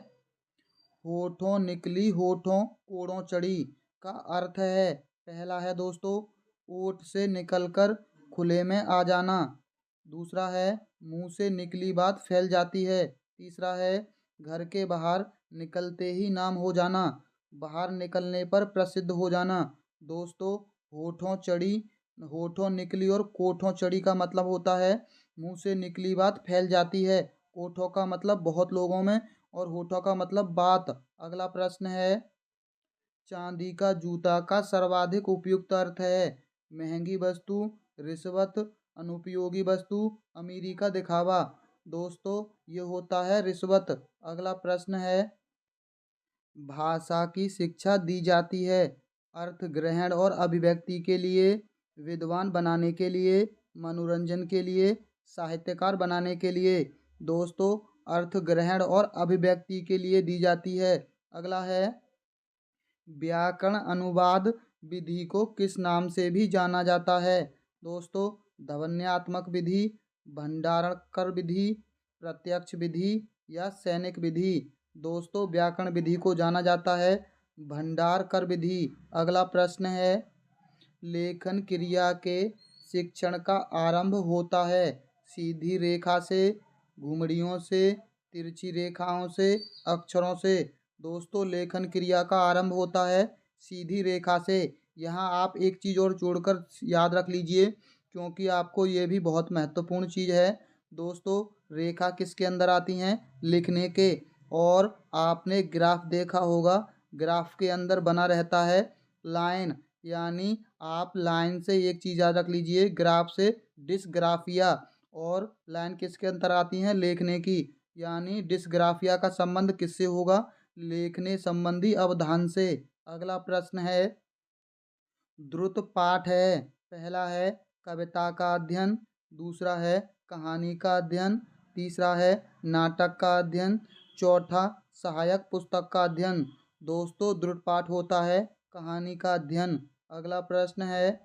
होठों निकली होठों कोड़ों चढ़ी का अर्थ है। पहला है दोस्तों ओठ से निकलकर खुले में आ जाना, दूसरा है मुंह से निकली बात फैल जाती है, तीसरा है घर के बाहर निकलते ही नाम हो जाना, बाहर निकलने पर प्रसिद्ध हो जाना। दोस्तों होठों चढ़ी, होठों निकली और कोठों चढ़ी का मतलब होता है मुंह से निकली बात फैल जाती है। कोठों का मतलब बहुत लोगों में और होठों का मतलब बात। अगला प्रश्न है, चांदी का जूता का सर्वाधिक उपयुक्त अर्थ है। महंगी वस्तु, रिश्वत, अनुपयोगी वस्तु, अमीरी का दिखावा। दोस्तों ये होता है रिश्वत। अगला प्रश्न है, भाषा की शिक्षा दी जाती है अर्थ ग्रहण और अभिव्यक्ति के लिए, विद्वान बनाने के लिए, मनोरंजन के लिए, साहित्यकार बनाने के लिए। दोस्तों अर्थ ग्रहण और अभिव्यक्ति के लिए दी जाती है। अगला है, व्याकरण अनुवाद विधि को किस नाम से भी जाना जाता है। दोस्तों ध्वन्यात्मक विधि, भंडारण कर विधि, प्रत्यक्ष विधि या सैनिक विधि। दोस्तों व्याकरण विधि को जाना जाता है भंडार कर विधि। अगला प्रश्न है, लेखन क्रिया के शिक्षण का आरंभ होता है सीधी रेखा से, घुमड़ियों से, तिरछी रेखाओं से, अक्षरों से। दोस्तों लेखन क्रिया का आरंभ होता है सीधी रेखा से। यहाँ आप एक चीज़ और जोड़कर याद रख लीजिए, क्योंकि आपको ये भी बहुत महत्वपूर्ण चीज़ है। दोस्तों रेखा किसके अंदर आती हैं? लिखने के। और आपने ग्राफ देखा होगा, ग्राफ के अंदर बना रहता है लाइन, यानी आप लाइन से एक चीज़ याद रख लीजिए, ग्राफ से डिस्ग्राफिया। और लाइन किसके अंदर आती हैं? लेखने की। यानी डिस्ग्राफिया का संबंध किससे होगा? लेखने संबंधी अवधान से। अगला प्रश्न है, द्रुत पाठ है। पहला है कविता का अध्ययन, दूसरा है कहानी का अध्ययन, तीसरा है नाटक का अध्ययन, चौथा सहायक पुस्तक का अध्ययन। दोस्तों द्रुत पाठ होता है कहानी का अध्ययन। अगला प्रश्न है,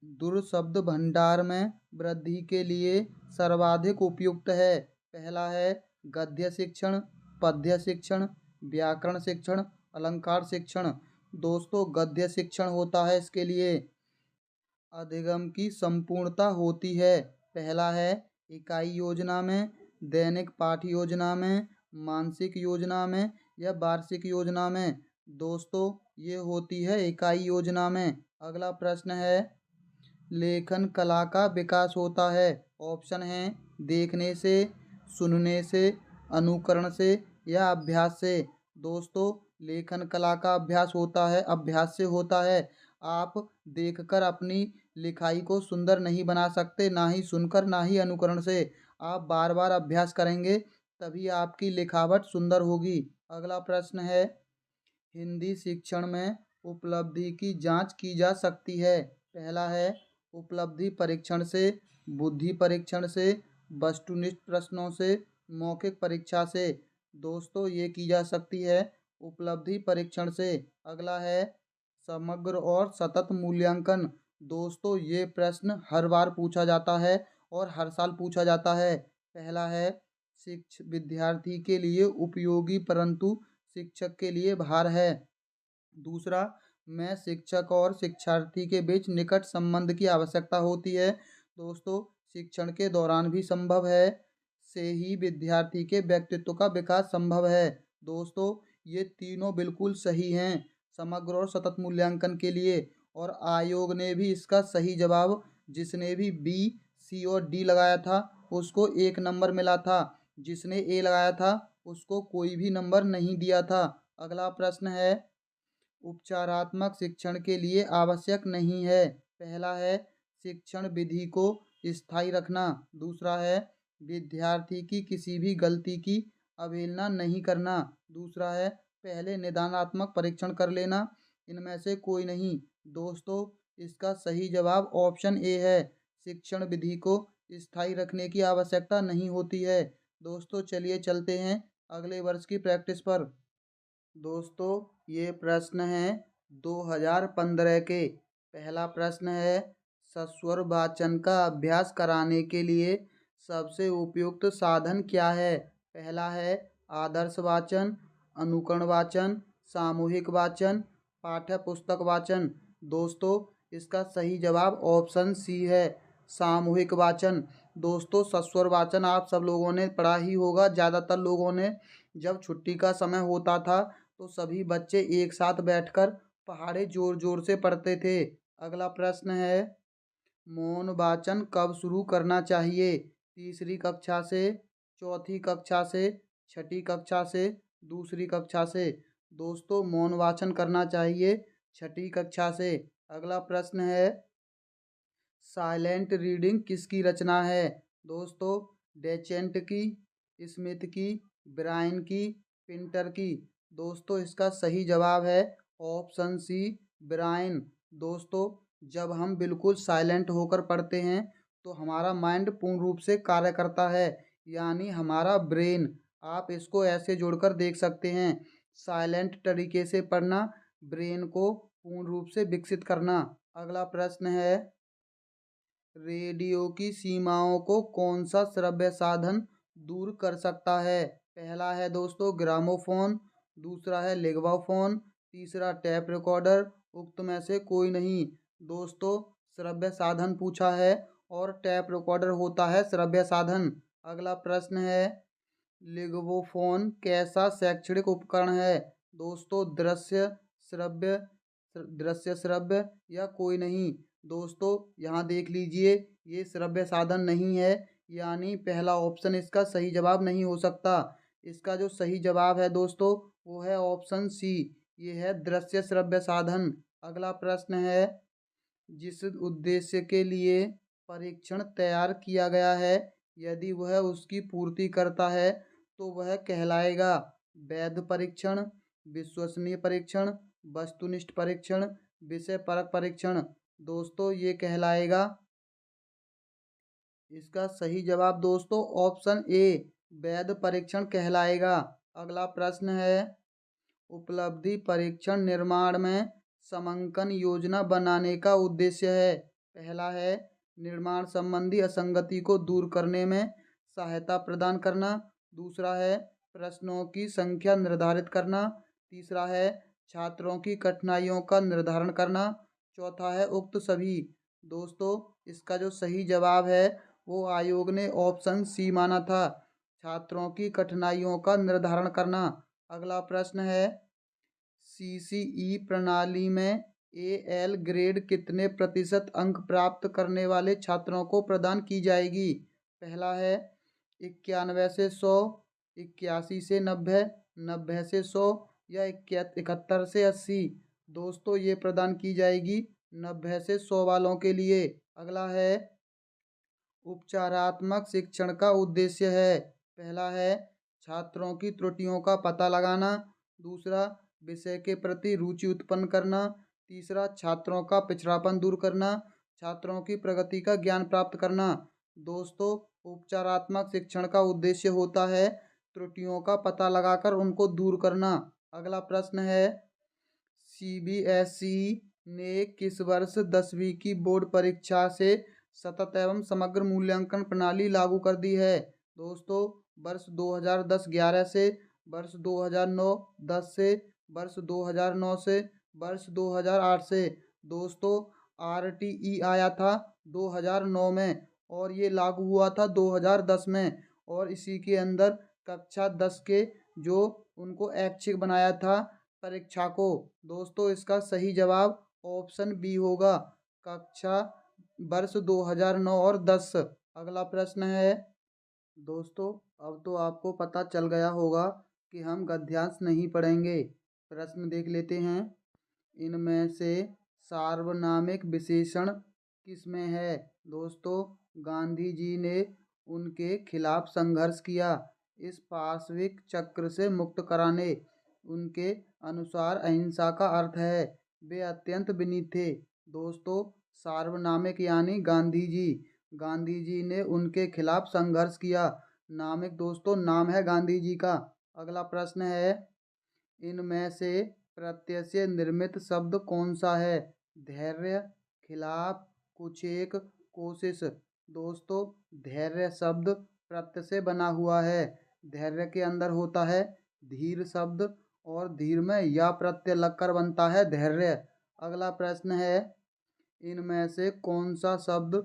दुर शब्द भंडार में वृद्धि के लिए सर्वाधिक उपयुक्त है। पहला है गद्य शिक्षण, पद्य शिक्षण, व्याकरण शिक्षण, अलंकार शिक्षण। दोस्तों गद्य शिक्षण होता है इसके लिए। अधिगम की संपूर्णता होती है। पहला है इकाई योजना में, दैनिक पाठ योजना में, मासिक योजना में या वार्षिक योजना में। दोस्तों ये होती है इकाई योजना में। अगला प्रश्न है, लेखन कला का विकास होता है। ऑप्शन है देखने से, सुनने से, अनुकरण से या अभ्यास से। दोस्तों लेखन कला का अभ्यास होता है, अभ्यास से होता है। आप देखकर अपनी लिखाई को सुंदर नहीं बना सकते, ना ही सुनकर, ना ही अनुकरण से। आप बार बार अभ्यास करेंगे तभी आपकी लिखावट सुंदर होगी। अगला प्रश्न है, हिंदी शिक्षण में उपलब्धि की जांच की जा सकती है। पहला है उपलब्धि परीक्षण से, बुद्धि परीक्षण से, वस्तुनिष्ठ प्रश्नों से, मौखिक परीक्षा से। दोस्तों ये की जा सकती है उपलब्धि परीक्षण से। अगला है समग्र और सतत मूल्यांकन। दोस्तों ये प्रश्न हर बार पूछा जाता है और हर साल पूछा जाता है। पहला है विद्यार्थी के लिए उपयोगी परंतु शिक्षक के लिए भार है। दूसरा, में शिक्षक और शिक्षार्थी के बीच निकट संबंध की आवश्यकता होती है। दोस्तों शिक्षण के दौरान भी संभव है से ही विद्यार्थी के व्यक्तित्व का विकास संभव है। दोस्तों ये तीनों बिल्कुल सही हैं समग्र और सतत मूल्यांकन के लिए। और आयोग ने भी इसका सही जवाब, जिसने भी बी, सी और डी लगाया था उसको 1 नंबर मिला था, जिसने ए लगाया था उसको कोई भी नंबर नहीं दिया था। अगला प्रश्न है, उपचारात्मक शिक्षण के लिए आवश्यक नहीं है। पहला है शिक्षण विधि को स्थायी रखना, दूसरा है विद्यार्थी की किसी भी गलती की अवहेलना नहीं करना, दूसरा है पहले निदानात्मक परीक्षण कर लेना। इनमें से कोई नहीं। दोस्तों इसका सही जवाब ऑप्शन ए है, शिक्षण विधि को स्थायी रखने की आवश्यकता नहीं होती है। दोस्तों चलिए चलते हैं अगले वर्ष की प्रैक्टिस पर। दोस्तों ये प्रश्न है 2015 के। पहला प्रश्न है, सस्वर वाचन का अभ्यास कराने के लिए सबसे उपयुक्त साधन क्या है? पहला है आदर्श वाचन, अनुकरण वाचन, सामूहिक वाचन, पाठ्य पुस्तक वाचन। दोस्तों इसका सही जवाब ऑप्शन सी है, सामूहिक वाचन। दोस्तों सस्वर वाचन आप सब लोगों ने पढ़ा ही होगा। ज़्यादातर लोगों ने, जब छुट्टी का समय होता था तो सभी बच्चे एक साथ बैठकर पहाड़े जोर जोर से पढ़ते थे। अगला प्रश्न है, मौन वाचन कब शुरू करना चाहिए? तीसरी कक्षा से, चौथी कक्षा से, छठी कक्षा से, दूसरी कक्षा से। दोस्तों मौन वाचन करना चाहिए छठी कक्षा से। अगला प्रश्न है, साइलेंट रीडिंग किसकी रचना है? दोस्तों डेचेंट की, स्मिथ की, ब्रायन की, पिंटर की। दोस्तों इसका सही जवाब है ऑप्शन सी, ब्रायन। दोस्तों जब हम बिल्कुल साइलेंट होकर पढ़ते हैं तो हमारा माइंड पूर्ण रूप से कार्य करता है, यानी हमारा ब्रेन। आप इसको ऐसे जोड़कर देख सकते हैं, साइलेंट तरीके से पढ़ना, ब्रेन को पूर्ण रूप से विकसित करना। अगला प्रश्न है, रेडियो की सीमाओं को कौन सा श्रव्य साधन दूर कर सकता है? पहला है दोस्तों ग्रामोफोन, दूसरा है लिग्वाफोन, तीसरा टेप रिकॉर्डर, उक्त में से कोई नहीं। दोस्तों श्रव्य साधन पूछा है और टेप रिकॉर्डर होता है श्रव्य साधन। अगला प्रश्न है लिग्वोफोन कैसा शैक्षणिक उपकरण है? दोस्तों दृश्य श्रव्य या कोई नहीं। दोस्तों यहाँ देख लीजिए ये श्रव्य साधन नहीं है, यानी पहला ऑप्शन इसका सही जवाब नहीं हो सकता। इसका जो सही जवाब है दोस्तों वो है ऑप्शन सी, ये है दृश्य श्रव्य साधन। अगला प्रश्न है जिस उद्देश्य के लिए परीक्षण तैयार किया गया है यदि वह उसकी पूर्ति करता है तो वह कहलाएगा वैध परीक्षण, विश्वसनीय परीक्षण, वस्तुनिष्ठ परीक्षण, विषय परक परीक्षण। दोस्तों ये कहलाएगा, इसका सही जवाब दोस्तों ऑप्शन ए वैध परीक्षण कहलाएगा। अगला प्रश्न है उपलब्धि परीक्षण निर्माण में समंकन योजना बनाने का उद्देश्य है। पहला है निर्माण संबंधी असंगति को दूर करने में सहायता प्रदान करना, दूसरा है प्रश्नों की संख्या निर्धारित करना, तीसरा है छात्रों की कठिनाइयों का निर्धारण करना, चौथा है उक्त सभी। दोस्तों इसका जो सही जवाब है वो आयोग ने ऑप्शन सी माना था, छात्रों की कठिनाइयों का निर्धारण करना। अगला प्रश्न है सीसीई प्रणाली में एएल ग्रेड कितने प्रतिशत अंक प्राप्त करने वाले छात्रों को प्रदान की जाएगी? पहला है 91 से 100, 81 से 90, 90 से 100 या 71 से 80। दोस्तों ये प्रदान की जाएगी 90 से 100 वालों के लिए। अगला है उपचारात्मक शिक्षण का उद्देश्य है। पहला है छात्रों की त्रुटियों का पता लगाना, दूसरा विषय के प्रति रुचि उत्पन्न करना, तीसरा छात्रों का पिछड़ापन दूर करना, छात्रों की प्रगति का ज्ञान प्राप्त करना। दोस्तों उपचारात्मक शिक्षण का उद्देश्य होता है त्रुटियों का पता लगाकर उनको दूर करना। अगला प्रश्न है सीबीएसई ने किस वर्ष 10वीं की बोर्ड परीक्षा से सतत एवं समग्र मूल्यांकन प्रणाली लागू कर दी है? दोस्तों वर्ष 2010-11 से, वर्ष 2009-10 से, वर्ष 2009 से, वर्ष 2008 से। दोस्तों आरटीई आया था 2009 में और ये लागू हुआ था 2010 में, और इसी के अंदर कक्षा 10 के जो उनको ऐच्छिक बनाया था परीक्षा को। दोस्तों इसका सही जवाब ऑप्शन बी होगा, कक्षा वर्ष 2009 और 10। अगला प्रश्न है दोस्तों अब तो आपको पता चल गया होगा कि हम गद्यांश नहीं पढ़ेंगे। प्रश्न देख लेते हैं इनमें से सार्वनामिक विशेषण किसमें है? दोस्तों गांधी जी ने उनके खिलाफ संघर्ष किया, इस पाशविक चक्र से मुक्त कराने। उनके अनुसार अहिंसा का अर्थ है वे अत्यंत विनीत थे। दोस्तों सार्वनामिक यानी गांधी जी, गांधी जी ने उनके खिलाफ संघर्ष किया। नामिक दोस्तों नाम है गांधी जी का। अगला प्रश्न है इनमें से प्रत्यय से निर्मित शब्द कौन सा है? धैर्य, खिलाफ, कुछेक, कोशिश। दोस्तों धैर्य शब्द प्रत्यय से बना हुआ है। धैर्य के अंदर होता है धीर शब्द और धीर में या प्रत्यय लगकर बनता है धैर्य। अगला प्रश्न है इनमें से कौन सा शब्द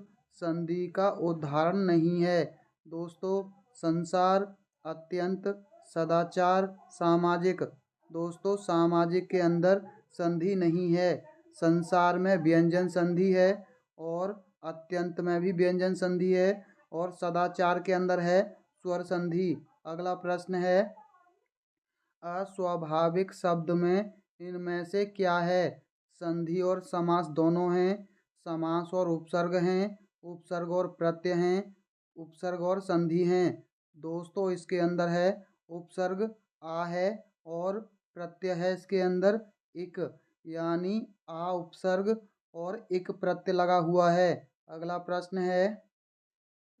संधि का उदाहरण नहीं है? दोस्तों संसार, अत्यंत, सदाचार, सामाजिक। दोस्तों सामाजिक के अंदर संधि नहीं है, संसार में व्यंजन संधि है और अत्यंत में भी व्यंजन संधि है और सदाचार के अंदर है स्वर संधि। अगला प्रश्न है अस्वाभाविक शब्द में इनमें से क्या है? संधि और समास दोनों हैं, समास और उपसर्ग हैं, उपसर्ग और प्रत्यय हैं, उपसर्ग और संधि हैं। दोस्तों इसके अंदर है उपसर्ग आ है और प्रत्यय है इसके अंदर इक, यानी आ उपसर्ग और इक प्रत्यय लगा हुआ है। अगला प्रश्न है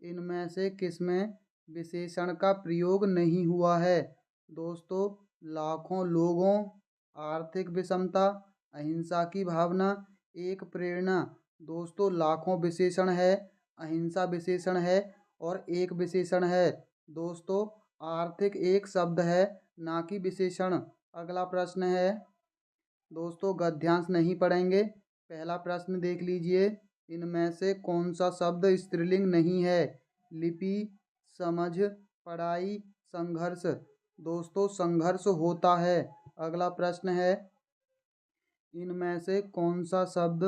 इनमें से किसमें विशेषण का प्रयोग नहीं हुआ है? दोस्तों लाखों लोगों, आर्थिक विषमता, अहिंसा की भावना, एक प्रेरणा। दोस्तों लाखों विशेषण है अहिंसा विशेषण है और एक विशेषण है। दोस्तों, आर्थिक एक शब्द है, ना कि विशेषण। अगला प्रश्न है दोस्तों, गद्यांश नहीं पढ़ेंगे। पहला प्रश्न देख लीजिए, इनमें से कौन सा शब्द स्त्रीलिंग नहीं है? लिपि, समझ, पढ़ाई, संघर्ष। दोस्तों, संघर्ष होता है। अगला प्रश्न है, इनमें से कौन सा शब्द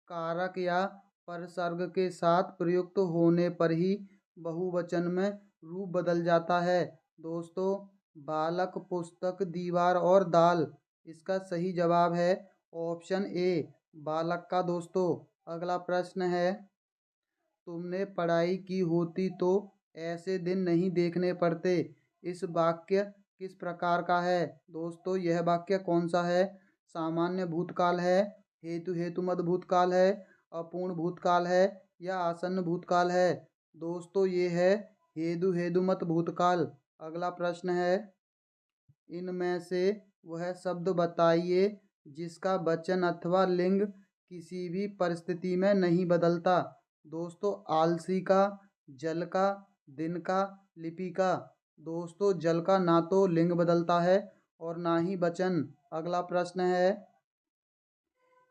कारक या परसर्ग के साथ प्रयुक्त होने पर ही बहुवचन में रूप बदल जाता है? दोस्तों, बालक, पुस्तक, दीवार और दाल। इसका सही जवाब है ऑप्शन ए, बालक का। दोस्तों, अगला प्रश्न है, तुमने पढ़ाई की होती तो ऐसे दिन नहीं देखने पड़ते। इस वाक्य किस प्रकार का है? दोस्तों, यह वाक्य कौन सा है? सामान्य भूतकाल है, हेतु हेतुमत भूतकाल है, अपूर्ण भूतकाल है या आसन्न भूतकाल है? दोस्तों, ये है हेतु हेतुमत भूतकाल। अगला प्रश्न है, इनमें से वह शब्द बताइए जिसका वचन अथवा लिंग किसी भी परिस्थिति में नहीं बदलता। दोस्तों, आलसी का, जल का, दिन का, लिपि का। दोस्तों, जल का ना तो लिंग बदलता है और ना ही वचन। अगला प्रश्न है,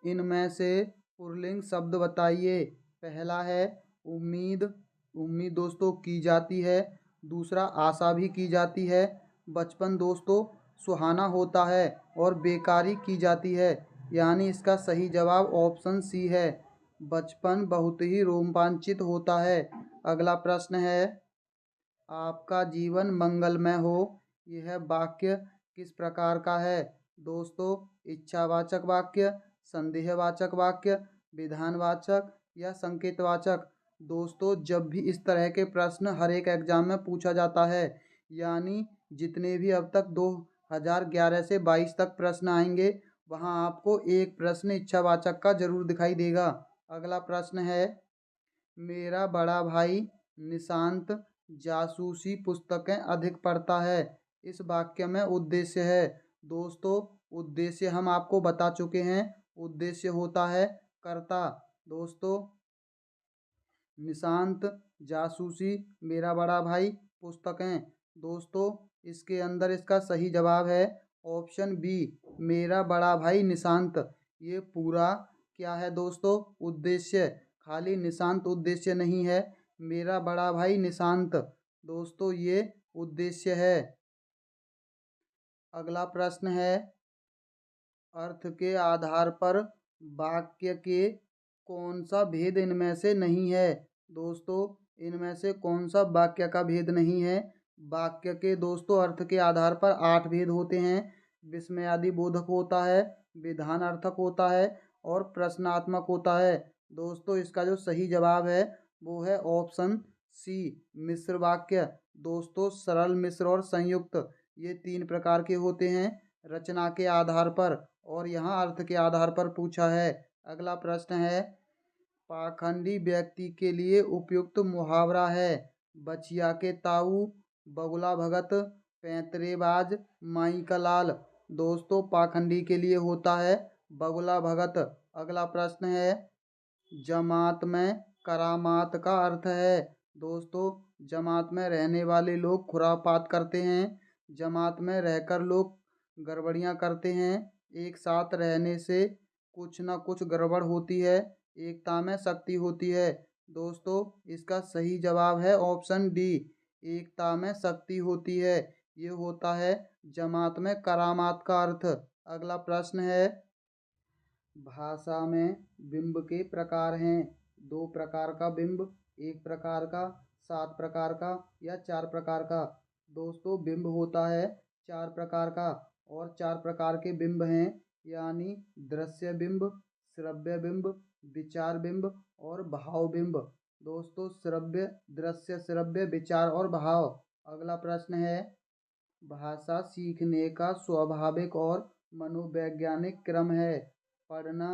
इनमें से पुल्लिंग शब्द बताइए। पहला है उम्मीद। उम्मीद दोस्तों की जाती है। दूसरा, आशा भी की जाती है। बचपन दोस्तों सुहाना होता है और बेकारी की जाती है, यानी इसका सही जवाब ऑप्शन सी है, बचपन बहुत ही रोमांचित होता है। अगला प्रश्न है, आपका जीवन मंगलमय हो, यह वाक्य किस प्रकार का है? दोस्तों, इच्छावाचक वाक्य, संदेहवाचक वाक्य, विधानवाचक या संकेतवाचक। दोस्तों, जब भी इस तरह के प्रश्न हर एक एग्जाम में पूछा जाता है, यानी जितने भी अब तक 2011 से 22 तक प्रश्न आएंगे, वहाँ आपको एक प्रश्न इच्छावाचक का जरूर दिखाई देगा। अगला प्रश्न है, मेरा बड़ा भाई निशांत जासूसी पुस्तकें अधिक पढ़ता है। इस वाक्य में उद्देश्य है। दोस्तों, उद्देश्य हम आपको बता चुके हैं, उद्देश्य होता है कर्ता। दोस्तों, निशांत जासूसी, मेरा बड़ा भाई, पुस्तकें। दोस्तों, इसके अंदर इसका सही जवाब है ऑप्शन बी, मेरा बड़ा भाई निशांत। ये पूरा क्या है दोस्तों? उद्देश्य। खाली निशांत उद्देश्य नहीं है, मेरा बड़ा भाई निशांत दोस्तों ये उद्देश्य है। अगला प्रश्न है, अर्थ के आधार पर वाक्य के कौन सा भेद इनमें से नहीं है? दोस्तों, इनमें से कौन सा वाक्य का भेद नहीं है? वाक्य के दोस्तों अर्थ के आधार पर 8 भेद होते हैं। विस्मयादि बोधक होता है, विधान अर्थक होता है और प्रश्नात्मक होता है। दोस्तों, इसका जो सही जवाब है वो है ऑप्शन सी, मिश्र वाक्य। दोस्तों, सरल, मिश्र और संयुक्त, ये 3 प्रकार के होते हैं रचना के आधार पर, और यहाँ अर्थ के आधार पर पूछा है। अगला प्रश्न है, पाखंडी व्यक्ति के लिए उपयुक्त मुहावरा है। बचिया के ताऊ, बगुला भगत, पैंतरेबाज, माई का लाल। दोस्तों, पाखंडी के लिए होता है बगुला भगत। अगला प्रश्न है, जमात में करामात का अर्थ है। दोस्तों, जमात में रहने वाले लोग खुरापात करते हैं, जमात में रहकर लोग गड़बड़ियाँ करते हैं। एक साथ रहने से कुछ न कुछ गड़बड़ होती है, एकता में शक्ति होती है। दोस्तों, इसका सही जवाब है ऑप्शन डी, एकता में शक्ति होती है। ये होता है जमात में करामात का अर्थ। अगला प्रश्न है, भाषा में बिंब के प्रकार हैं। 2 प्रकार का बिंब, 1 प्रकार का, 7 प्रकार का या 4 प्रकार का? दोस्तों, बिंब होता है 4 प्रकार का, और 4 प्रकार के बिंब हैं, यानी दृश्य बिंब, श्रव्य बिंब, विचार बिंब और भाव बिंब। दोस्तों, श्रव्य, दृश्य, श्रव्य, विचार और भाव। अगला प्रश्न है, भाषा सीखने का स्वाभाविक और मनोवैज्ञानिक क्रम है। पढ़ना,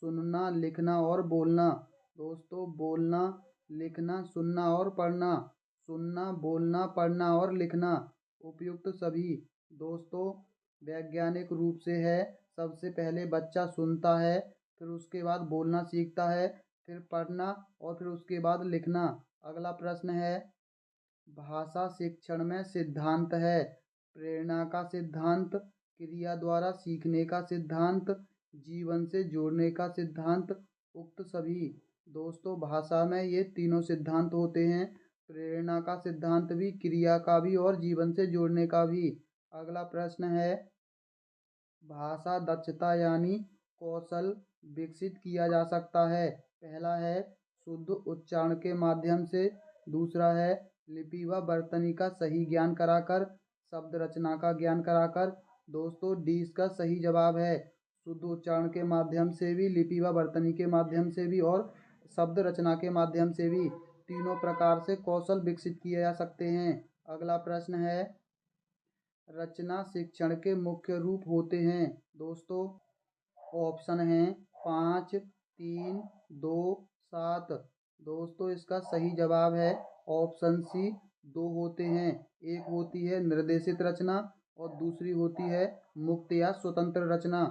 सुनना, लिखना और बोलना। दोस्तों, बोलना, लिखना, सुनना और पढ़ना। सुनना, बोलना, पढ़ना और लिखना, उपयुक्त सभी। दोस्तों, वैज्ञानिक रूप से है, सबसे पहले बच्चा सुनता है, फिर उसके बाद बोलना सीखता है, फिर पढ़ना और फिर उसके बाद लिखना। अगला प्रश्न है, भाषा शिक्षण में सिद्धांत है। प्रेरणा का सिद्धांत, क्रिया द्वारा सीखने का सिद्धांत, जीवन से जोड़ने का सिद्धांत, उक्त सभी। दोस्तों, भाषा में ये तीनों सिद्धांत होते हैं, प्रेरणा का सिद्धांत भी, क्रिया का भी और जीवन से जोड़ने का भी। अगला प्रश्न है, भाषा दक्षता यानी कौशल विकसित किया जा सकता है। पहला है शुद्ध उच्चारण के माध्यम से, दूसरा है लिपि व वर्तनी का सही ज्ञान कराकर, शब्द रचना का ज्ञान कराकर। दोस्तों, डी इसका सही जवाब है। शुद्ध उच्चारण के माध्यम से भी, लिपि व वर्तनी के माध्यम से भी और शब्द रचना के माध्यम से भी, तीनों प्रकार से कौशल विकसित किए जा सकते हैं। अगला प्रश्न है, रचना शिक्षण के मुख्य रूप होते हैं। दोस्तों, ऑप्शन हैं 5, 3, 2, 7। दोस्तों, इसका सही जवाब है ऑप्शन सी, 2 होते हैं। एक होती है निर्देशित रचना और दूसरी होती है मुक्त या स्वतंत्र रचना।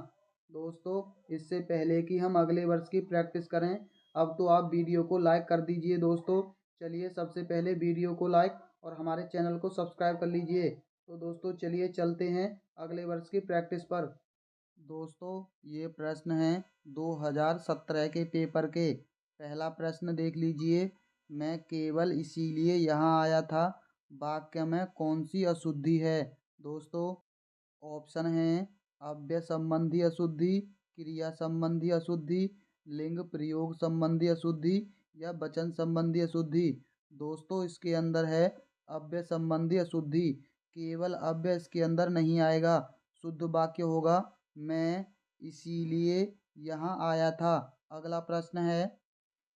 दोस्तों, इससे पहले कि हम अगले वर्ष की प्रैक्टिस करें, अब तो आप वीडियो को लाइक कर दीजिए। दोस्तों, चलिए सबसे पहले वीडियो को लाइक और हमारे चैनल को सब्सक्राइब कर लीजिए। तो दोस्तों, चलिए चलते हैं अगले वर्ष की प्रैक्टिस पर। दोस्तों, ये प्रश्न है 2017 के पेपर के। पहला प्रश्न देख लीजिए, मैं केवल इसीलिए यहाँ आया था, वाक्य में कौन सी अशुद्धि है। दोस्तों, ऑप्शन हैं अव्यय संबंधी अशुद्धि, क्रिया संबंधी अशुद्धि, लिंग प्रयोग संबंधी अशुद्धि या वचन संबंधी अशुद्धि। दोस्तों, इसके अंदर है अव्यय संबंधी अशुद्धि। केवल अव्यय इसके अंदर नहीं आएगा, शुद्ध वाक्य होगा, मैं इसीलिए यहाँ आया था। अगला प्रश्न है,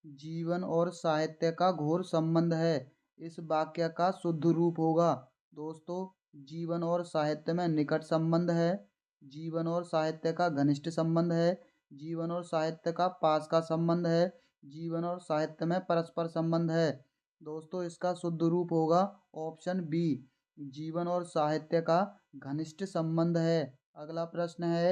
जीवन और साहित्य का घोर संबंध है, इस वाक्य का शुद्ध रूप होगा। दोस्तों, जीवन और साहित्य में निकट संबंध है, जीवन और साहित्य का घनिष्ठ संबंध है, जीवन और साहित्य का पास का संबंध है, जीवन और साहित्य में परस्पर संबंध है। दोस्तों, इसका शुद्ध रूप होगा ऑप्शन बी, जीवन और साहित्य का घनिष्ठ संबंध है। अगला प्रश्न है,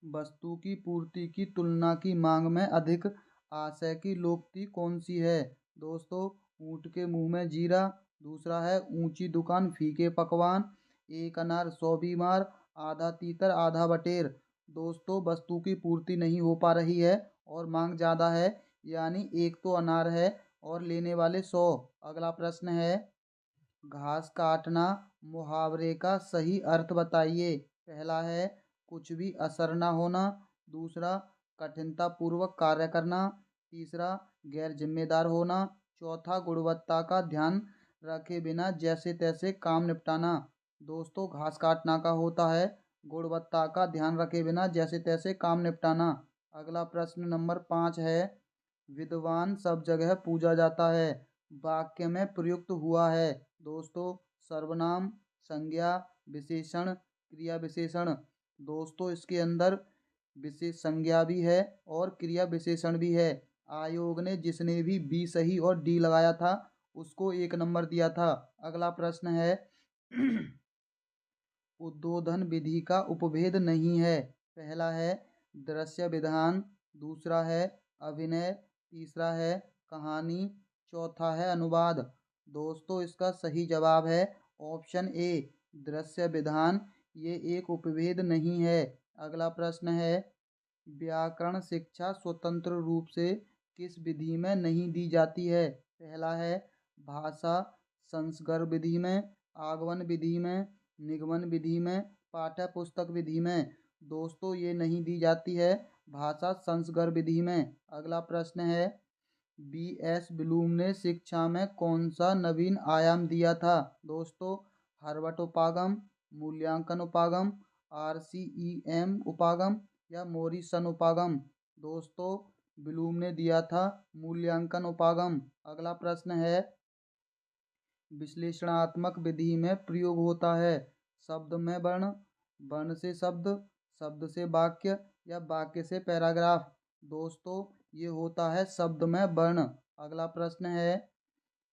वस्तु की पूर्ति की तुलना की मांग में अधिक आशय की लोकोक्ति कौन सी है। दोस्तों, ऊँट के मुंह में जीरा, दूसरा है ऊंची दुकान फीके पकवान, एक अनार 100 बीमार, आधा तीतर आधा बटेर। दोस्तों, वस्तु की पूर्ति नहीं हो पा रही है और मांग ज़्यादा है, यानी एक तो अनार है और लेने वाले 100। अगला प्रश्न है, घास काटना मुहावरे का सही अर्थ बताइए। पहला है कुछ भी असर न होना, दूसरा कठिनता पूर्वक कार्य करना, तीसरा गैर जिम्मेदार होना, चौथा गुणवत्ता का ध्यान रखे बिना जैसे तैसे काम निपटाना। दोस्तों, घास काटना का होता है गुणवत्ता का ध्यान रखे बिना जैसे तैसे काम निपटाना। अगला प्रश्न नंबर 5 है, विद्वान सब जगह पूजा जाता है, वाक्य में प्रयुक्त हुआ है। दोस्तों, सर्वनाम, संज्ञा, विशेषण, क्रिया विशेषण। दोस्तों, इसके अंदर विशेष संज्ञा भी है और क्रिया विशेषण भी है। आयोग ने जिसने भी बी सही और डी लगाया था उसको 1 नंबर दिया था। अगला प्रश्न है, उद्बोधन विधि का उपभेद नहीं है। पहला है दृश्य विधान, दूसरा है अभिनय, तीसरा है कहानी, चौथा है अनुवाद। दोस्तों, इसका सही जवाब है ऑप्शन ए, दृश्य विधान, ये एक उपभेद नहीं है। अगला प्रश्न है, व्याकरण शिक्षा स्वतंत्र रूप से किस विधि में नहीं दी जाती है। पहला है भाषा संस्कर विधि में, आगमन विधि में, निगमन विधि में, पाठ्य पुस्तक विधि में। दोस्तों, ये नहीं दी जाती है भाषा संस्कर विधि में। अगला प्रश्न है, बी एस ब्लूम ने शिक्षा में कौन सा नवीन आयाम दिया था। दोस्तों, हर्बट उपागम, मूल्यांकन उपागम, RCEM उपागम या मोरिसन उपागम। दोस्तों, ब्लूम ने दिया था मूल्यांकन उपागम। अगला प्रश्न है, विश्लेषणात्मक विधि में प्रयोग होता है शब्द में वर्ण, वर्ण से शब्द, शब्द से वाक्य या वाक्य से पैराग्राफ। दोस्तों, ये होता है शब्द में वर्ण। अगला प्रश्न है,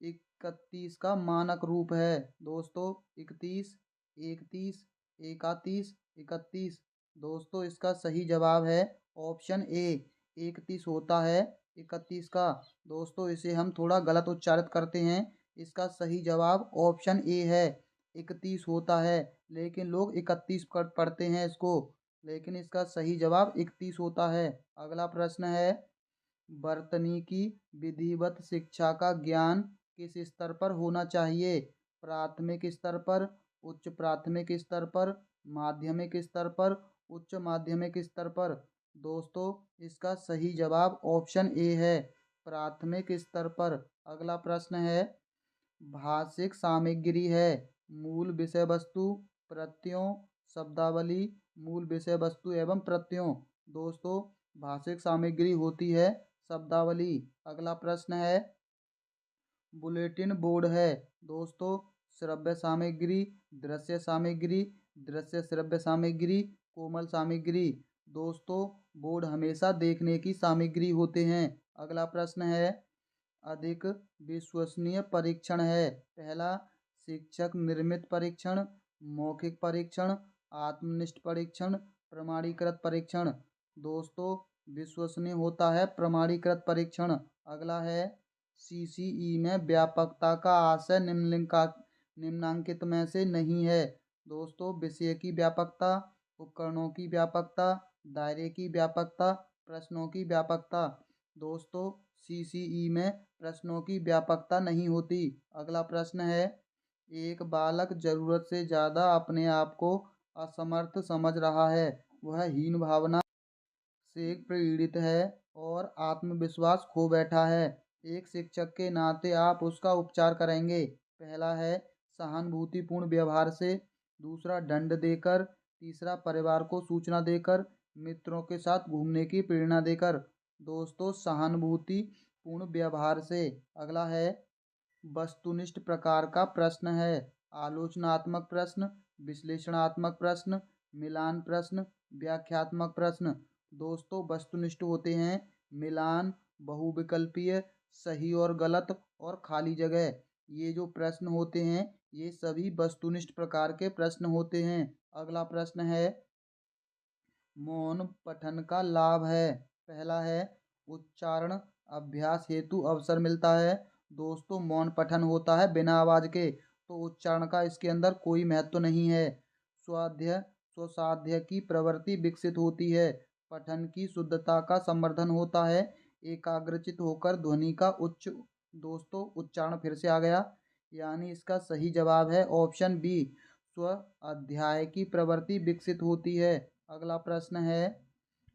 31 का मानक रूप है। दोस्तों, 31, 31, 31, 31। दोस्तों, इसका सही जवाब है ऑप्शन ए, 31 होता है 31 का। दोस्तों इसे हम थोड़ा गलत उच्चारित करते हैं। इसका सही जवाब ऑप्शन ए है, 31 होता है, लेकिन लोग 31 पढ़ते हैं इसको, लेकिन इसका सही जवाब 31 होता है। अगला प्रश्न है, बर्तनी की विधिवत शिक्षा का ज्ञान किस स्तर पर होना चाहिए? प्राथमिक स्तर पर, उच्च प्राथमिक स्तर पर, माध्यमिक स्तर पर, उच्च माध्यमिक स्तर पर। दोस्तों इसका सही जवाब ऑप्शन ए है, प्राथमिक स्तर पर। अगला प्रश्न है, भाषिक सामग्री है मूल विषय वस्तु, प्रत्ययों, शब्दावली, मूल विषय वस्तु एवं प्रत्ययों। दोस्तों भाषिक सामग्री होती है शब्दावली। अगला प्रश्न है, बुलेटिन बोर्ड है दोस्तों श्रव्य सामग्री, दृश्य सामग्री, दृश्य श्रव्य सामग्री, कोमल सामग्री। दोस्तों बोर्ड हमेशा देखने की सामग्री होते हैं। अगला प्रश्न है, अधिक विश्वसनीय परीक्षण है? पहला, शिक्षक निर्मित परीक्षण, मौखिक परीक्षण, आत्मनिष्ठ परीक्षण, प्रमाणीकृत परीक्षण। दोस्तों विश्वसनीय होता है प्रमाणीकृत परीक्षण। अगला है, सीसीई में व्यापकता का आशय निम्नांकित में से नहीं है। दोस्तों विषय की व्यापकता, उपकरणों की व्यापकता, दायरे की व्यापकता, प्रश्नों की व्यापकता। दोस्तों सीसीई में प्रश्नों की व्यापकता नहीं होती। अगला प्रश्न है, एक बालक जरूरत से ज़्यादा अपने आप को असमर्थ समझ रहा है, वह हीन भावना से पीड़ित है और आत्मविश्वास खो बैठा है। एक शिक्षक के नाते आप उसका उपचार करेंगे। पहला है सहानुभूतिपूर्ण व्यवहार से, दूसरा दंड देकर, तीसरा परिवार को सूचना देकर, मित्रों के साथ घूमने की प्रेरणा देकर। दोस्तों सहानुभूतिपूर्ण व्यवहार से। अगला है, वस्तुनिष्ठ प्रकार का प्रश्न है, आलोचनात्मक प्रश्न, विश्लेषणात्मक प्रश्न, मिलान प्रश्न, व्याख्यात्मक प्रश्न। दोस्तों वस्तुनिष्ठ होते हैं मिलान, बहुविकल्पीय, सही और गलत और खाली जगह। ये जो प्रश्न होते हैं ये सभी वस्तुनिष्ठ प्रकार के प्रश्न होते हैं। अगला प्रश्न है, मौन पठन का लाभ है? पहला है, उच्चारण अभ्यास हेतु अवसर मिलता है। दोस्तों मौन पठन होता है बिना आवाज के, तो उच्चारण का इसके अंदर कोई महत्व नहीं है। स्वाध्याय स्वसाध्य की प्रवृत्ति विकसित होती है, पठन की शुद्धता का संवर्धन होता है, एकाग्रचित होकर ध्वनि का उच्च। दोस्तों उच्चारण फिर से आ गया, यानी इसका सही जवाब है ऑप्शन बी, स्व अध्याय की प्रवृत्ति विकसित होती है। अगला प्रश्न है,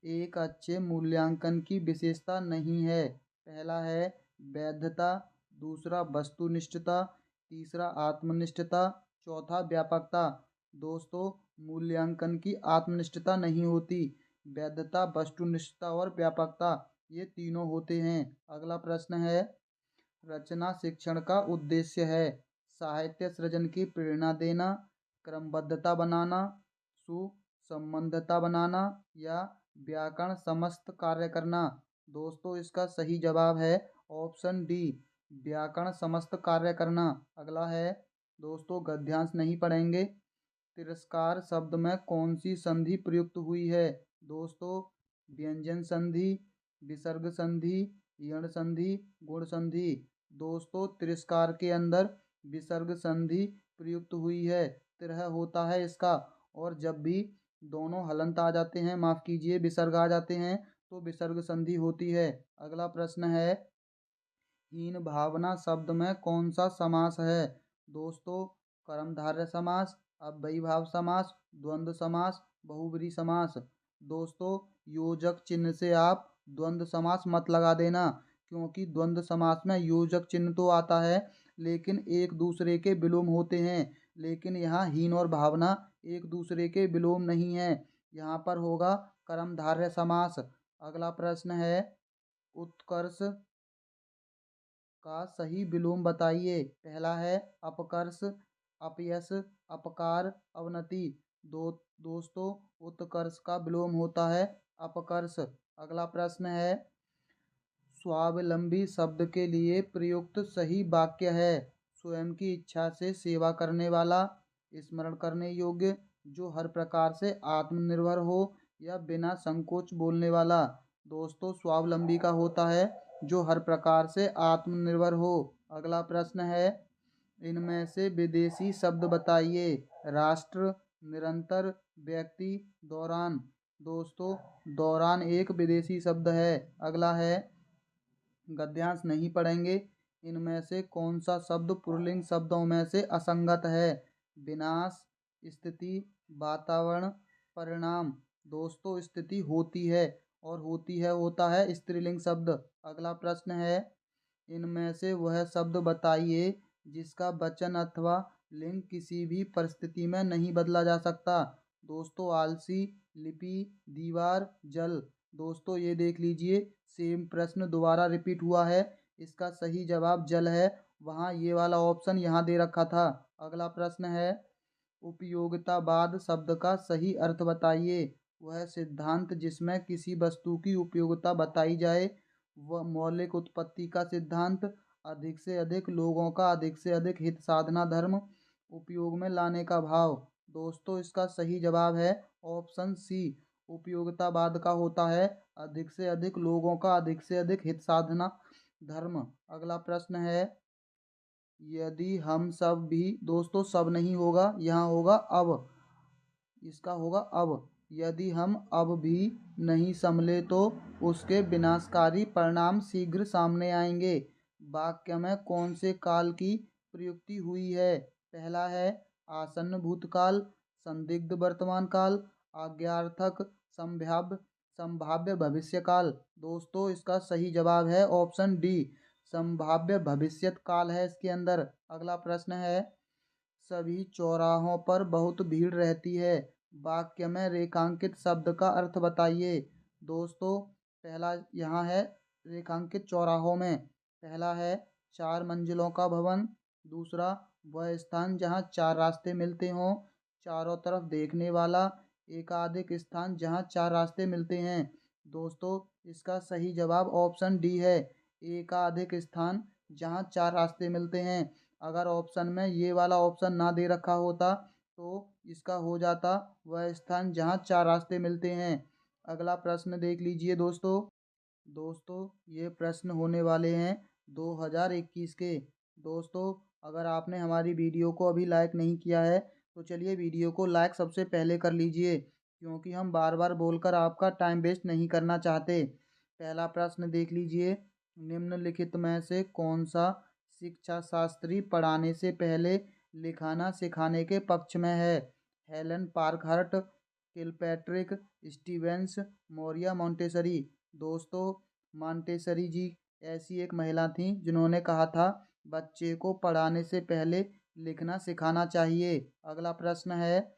एक अच्छे मूल्यांकन की विशेषता नहीं है? पहला है वैधता, दूसरा वस्तुनिष्ठता, तीसरा आत्मनिष्ठता, चौथा व्यापकता। दोस्तों मूल्यांकन की आत्मनिष्ठता नहीं होती, वैधता, वस्तुनिष्ठता और व्यापकता ये तीनों होते हैं। अगला प्रश्न है, रचना शिक्षण का उद्देश्य है? साहित्य सृजन की प्रेरणा देना, क्रमबद्धता बनाना, सुसंबद्धता बनाना या व्याकरण समस्त कार्य करना। दोस्तों इसका सही जवाब है ऑप्शन डी, व्याकरण समस्त कार्य करना। अगला है, दोस्तों गद्यांश नहीं पढ़ेंगे। तिरस्कार शब्द में कौन सी संधि प्रयुक्त हुई है? दोस्तों व्यंजन संधि, विसर्ग संधि, यण संधि, गुण संधि। दोस्तों तिरस्कार के अंदर विसर्ग संधि प्रयुक्त हुई है, तिरह होता है इसका। और जब भी दोनों हलंत आ जाते हैं, माफ कीजिए विसर्ग आ जाते हैं, तो विसर्ग संधि होती है। अगला प्रश्न है, हीन भावना शब्द में कौन सा समास है? दोस्तों कर्मधारय समास, अव्ययीभाव समास, द्वंद्व समास, बहुब्रीहि समास। दोस्तों योजक चिन्ह से आप द्वंद्व समास मत लगा देना, क्योंकि द्वंद्व समास में योजक चिन्ह तो आता है लेकिन एक दूसरे के विलोम होते हैं, लेकिन यहाँ हीन और भावना एक दूसरे के विलोम नहीं है, यहाँ पर होगा कर्मधारय समास। अगला प्रश्न है, उत्कर्ष का सही विलोम बताइए। पहला है अपकर्ष, अपयश, अपकार, अवनति। दोस्तों उत्कर्ष का विलोम होता है अपकर्ष। अगला प्रश्न है, स्वावलंबी शब्द के लिए प्रयुक्त सही वाक्य है? स्वयं की इच्छा से सेवा करने वाला, स्मरण करने योग्य, जो हर प्रकार से आत्मनिर्भर हो, या बिना संकोच बोलने वाला। दोस्तों स्वावलंबी का होता है जो हर प्रकार से आत्मनिर्भर हो। अगला प्रश्न है, इनमें से विदेशी शब्द बताइए। राष्ट्र, निरंतर, व्यक्ति, दौरान। दोस्तों, दौरान एक विदेशी शब्द है। अगला है, गद्यांश नहीं पढ़ेंगे। इनमें से कौन सा शब्द पुल्लिंग शब्दों में से असंगत है? विनाश, स्थिति, वातावरण, परिणाम। दोस्तों, स्थिति होती है और होती है होता है स्त्रीलिंग शब्द। अगला प्रश्न है, इनमें से वह शब्द बताइए जिसका वचन अथवा लिंग किसी भी परिस्थिति में नहीं बदला जा सकता। दोस्तों, आलसी, लिपि, दीवार, जल। दोस्तों, ये देख लीजिए, सेम प्रश्न दोबारा रिपीट हुआ है। इसका सही जवाब जल है। वहाँ ये वाला ऑप्शन यहाँ दे रखा था। अगला प्रश्न है, उपयोगितावाद शब्द का सही अर्थ बताइए। वह सिद्धांत जिसमें किसी वस्तु की उपयोगिता बताई जाए। वह मौलिक उत्पत्ति का सिद्धांत, अधिक से अधिक लोगों का अधिक से अधिक हित साधना धर्म, उपयोग में लाने का भाव। दोस्तों, इसका सही जवाब है ऑप्शन सी, उपयोगितावाद का होता है अधिक से अधिक लोगों का अधिक से अधिक हित साधना धर्म। अगला प्रश्न है, यदि हम सब भी। दोस्तों, सब नहीं होगा, यहाँ होगा अब। इसका होगा अब। यदि हम अब भी नहीं संभले तो उसके विनाशकारी परिणाम शीघ्र सामने आएंगे। वाक्य में कौन से काल की प्रयुक्ति हुई है? पहला है आसन्न भूतकाल, संदिग्ध वर्तमान काल, आज्ञार्थक, संभाव्य संभाव्य भविष्य काल। दोस्तों, इसका सही जवाब है ऑप्शन डी, संभाव्य भविष्यत काल है इसके अंदर। अगला प्रश्न है, सभी चौराहों पर बहुत भीड़ रहती है। वाक्य में रेखांकित शब्द का अर्थ बताइए। दोस्तों, पहला यहाँ है रेखांकित चौराहों में। पहला है 4 मंजिलों का भवन। दूसरा, वह स्थान जहाँ 4 रास्ते मिलते हों। चारों तरफ देखने वाला, एकाधिक स्थान जहाँ 4 रास्ते मिलते हैं। दोस्तों, इसका सही जवाब ऑप्शन डी है, एकाधिक स्थान जहाँ 4 रास्ते मिलते हैं। अगर ऑप्शन में ये वाला ऑप्शन ना दे रखा होता तो इसका हो जाता वह स्थान जहाँ 4 रास्ते मिलते हैं। अगला प्रश्न देख लीजिए दोस्तों, ये प्रश्न होने वाले हैं 2021 के। दोस्तों, अगर आपने हमारी वीडियो को अभी लाइक नहीं किया है तो चलिए वीडियो को लाइक सबसे पहले कर लीजिए, क्योंकि हम बार बार बोलकर आपका टाइम वेस्ट नहीं करना चाहते। पहला प्रश्न देख लीजिए, निम्नलिखित में से कौन सा शिक्षा शास्त्री पढ़ाने से पहले लिखाना सिखाने के पक्ष में है? Helen Parkhurst, Kilpatrick, Stevens, Maria Montessori. दोस्तों, मोंटेसरी जी ऐसी एक महिला थी जिन्होंने कहा था बच्चे को पढ़ाने से पहले लिखना सिखाना चाहिए। अगला प्रश्न है,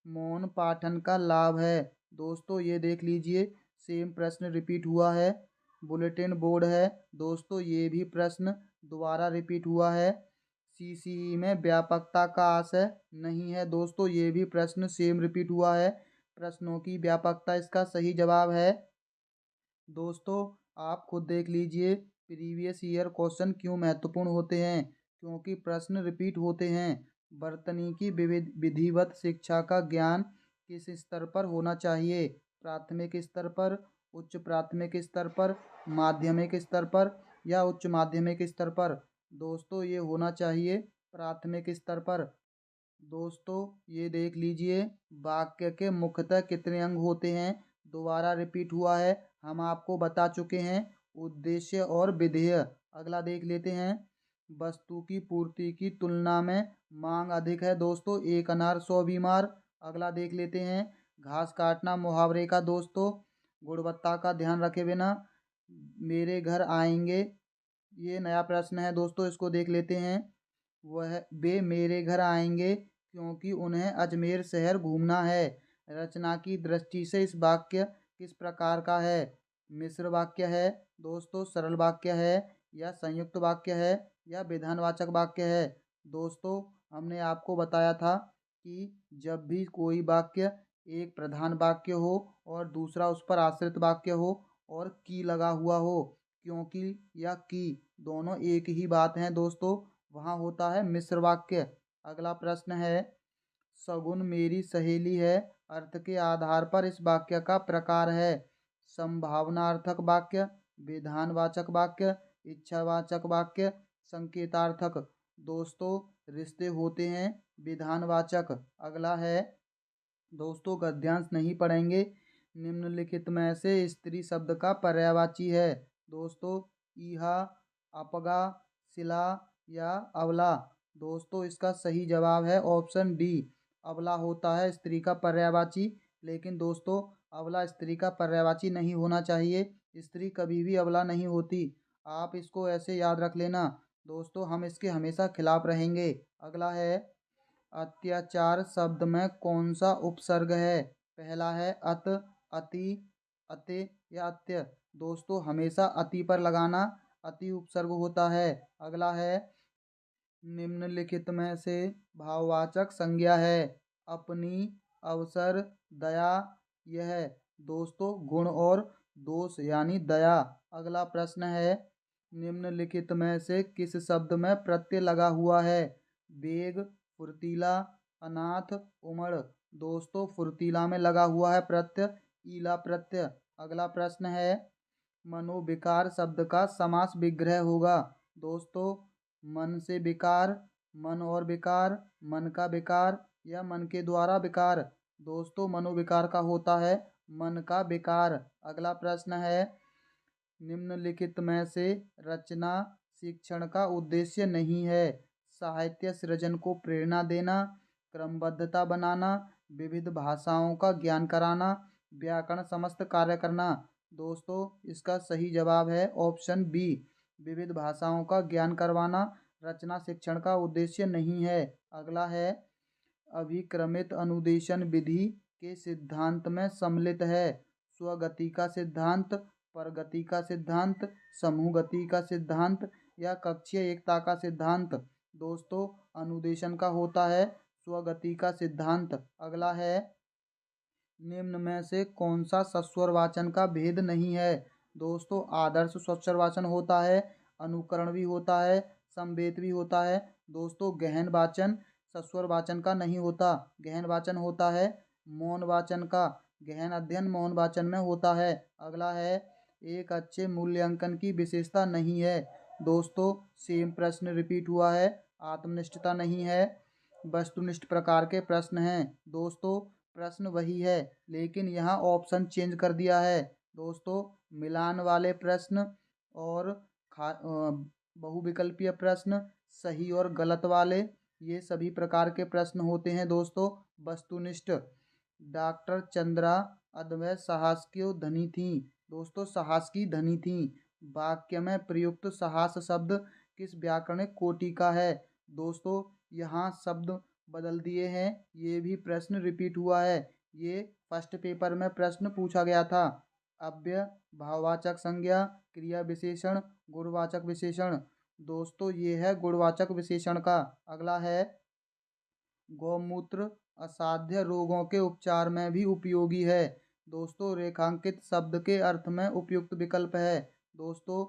मौन पाठन का लाभ है। दोस्तों, ये देख लीजिए, सेम प्रश्न रिपीट हुआ है, बुलेटिन बोर्ड है। दोस्तों, ये भी प्रश्न दोबारा रिपीट हुआ है। सीसीई में व्यापकता का आशय नहीं है। दोस्तों, ये भी प्रश्न सेम रिपीट हुआ है, प्रश्नों की व्यापकता इसका सही जवाब है। दोस्तों, आप खुद देख लीजिए, प्रीवियस ईयर क्वेश्चन क्यों महत्वपूर्ण होते हैं, क्योंकि प्रश्न रिपीट होते हैं। वर्तनी विधिवत शिक्षा का ज्ञान किस स्तर पर होना चाहिए? प्राथमिक स्तर पर, उच्च प्राथमिक स्तर पर, माध्यमिक स्तर पर या उच्च माध्यमिक स्तर पर? दोस्तों, ये होना चाहिए प्राथमिक स्तर पर। दोस्तों, ये देख लीजिए, वाक्य के मुख्यतः कितने अंग होते हैं? दोबारा रिपीट हुआ है, हम आपको बता चुके हैं, उद्देश्य और विधेय। अगला देख लेते हैं, वस्तु की पूर्ति की तुलना में मांग अधिक है। दोस्तों, एक अनार 100 बीमार। अगला देख लेते हैं, घास काटना मुहावरे का। दोस्तों, गुणवत्ता का ध्यान रखे बिना मेरे घर आएंगे। ये नया प्रश्न है दोस्तों, इसको देख लेते हैं। वे मेरे घर आएंगे क्योंकि उन्हें अजमेर शहर घूमना है। रचना की दृष्टि से इस वाक्य किस प्रकार का है? मिश्र वाक्य है दोस्तों, सरल वाक्य है या संयुक्त वाक्य है या विधानवाचक वाक्य है? दोस्तों, हमने आपको बताया था कि जब भी कोई वाक्य एक प्रधान वाक्य हो और दूसरा उस पर आश्रित वाक्य हो और की लगा हुआ हो, क्योंकि या की दोनों एक ही बात है दोस्तों, वहाँ होता है मिश्र वाक्य। अगला प्रश्न है, सगुन मेरी सहेली है अर्थ के आधार पर इस वाक्य का प्रकार है। संभावनार्थक वाक्य, विधानवाचक वाक्य, इच्छावाचक वाक्य, संकेतार्थक। दोस्तों रिश्ते होते हैं विधानवाचक। अगला है दोस्तों, गद्यांश नहीं पढ़ेंगे। निम्नलिखित में से स्त्री शब्द का पर्यायवाची है। दोस्तों इहा, अपगा, शिला या अबला। दोस्तों इसका सही जवाब है ऑप्शन डी, अबला होता है स्त्री का पर्यायवाची। लेकिन दोस्तों अबला स्त्री का पर्यायवाची नहीं होना चाहिए। स्त्री कभी भी अबला नहीं होती। आप इसको ऐसे याद रख लेना। दोस्तों हम इसके हमेशा खिलाफ रहेंगे। अगला है अत्याचार शब्द में कौन सा उपसर्ग है। पहला है अत, अति, अते या अत्य। दोस्तों हमेशा अति पर लगाना, अति उपसर्ग होता है। अगला है निम्नलिखित में से भाववाचक संज्ञा है। अपनी, अवसर, दया। यह दोस्तों गुण और दोष यानी दया। अगला प्रश्न है निम्नलिखित में से किस शब्द में प्रत्यय लगा हुआ है। वेग, फुर्तीला, अनाथ, उमड़। दोस्तों फुर्तीला में लगा हुआ है प्रत्यय ईला प्रत्यय। अगला प्रश्न है मनोविकार शब्द का समास विग्रह होगा। दोस्तों मन से विकार, मन और विकार, मन का विकार या मन के द्वारा विकार। दोस्तों मनोविकार का होता है मन का विकार। अगला प्रश्न है निम्नलिखित में से रचना शिक्षण का उद्देश्य नहीं है। साहित्य सृजन को प्रेरणा देना, क्रमबद्धता बनाना, विविध भाषाओं का ज्ञान कराना, व्याकरण समस्त कार्य करना। दोस्तों इसका सही जवाब है ऑप्शन बी, विविध भाषाओं का ज्ञान करवाना रचना शिक्षण का उद्देश्य नहीं है। अगला है अभिक्रमित अनुदेशन विधि के सिद्धांत में सम्मिलित है। स्वगति का सिद्धांत, परगति का सिद्धांत, समूह गति का सिद्धांत या कक्षीय एकता का सिद्धांत। दोस्तों अनुदेशन का होता है स्वगति का सिद्धांत। अगला है निम्न में से कौन सा सस्वर वाचन का भेद नहीं है। दोस्तों आदर्श सस्वर वाचन होता है, अनुकरण भी होता है, संवेद भी होता है। दोस्तों गहन वाचन सस्वर वाचन का नहीं होता, गहन वाचन होता है मौन वाचन का। गहन अध्ययन मौन वाचन में होता है। अगला है एक अच्छे मूल्यांकन की विशेषता नहीं है। दोस्तों सेम प्रश्न रिपीट हुआ है, आत्मनिष्ठता नहीं है, वस्तुनिष्ठ प्रकार के प्रश्न हैं। दोस्तों प्रश्न वही है लेकिन यहाँ ऑप्शन चेंज कर दिया है। दोस्तों मिलान वाले प्रश्न और बहुविकल्पीय प्रश्न, सही और गलत वाले, ये सभी प्रकार के प्रश्न होते हैं। दोस्तों वस्तुनिष्ठ। डॉक्टर चंद्रा अद्वैत साहस की धनी थी। दोस्तों साहस की धनी थी। वाक्य में प्रयुक्त साहस शब्द किस व्याकरणिक कोटि का है। दोस्तों यहाँ शब्द बदल दिए हैं, ये भी प्रश्न रिपीट हुआ है। ये फर्स्ट पेपर में प्रश्न पूछा गया था। अव्यय, भाववाचक संज्ञा, क्रिया विशेषण, गुणवाचक विशेषण। दोस्तों ये है गुणवाचक विशेषण का। अगला है गौमूत्र असाध्य रोगों के उपचार में भी उपयोगी है। दोस्तों रेखांकित शब्द के अर्थ में उपयुक्त विकल्प है। दोस्तों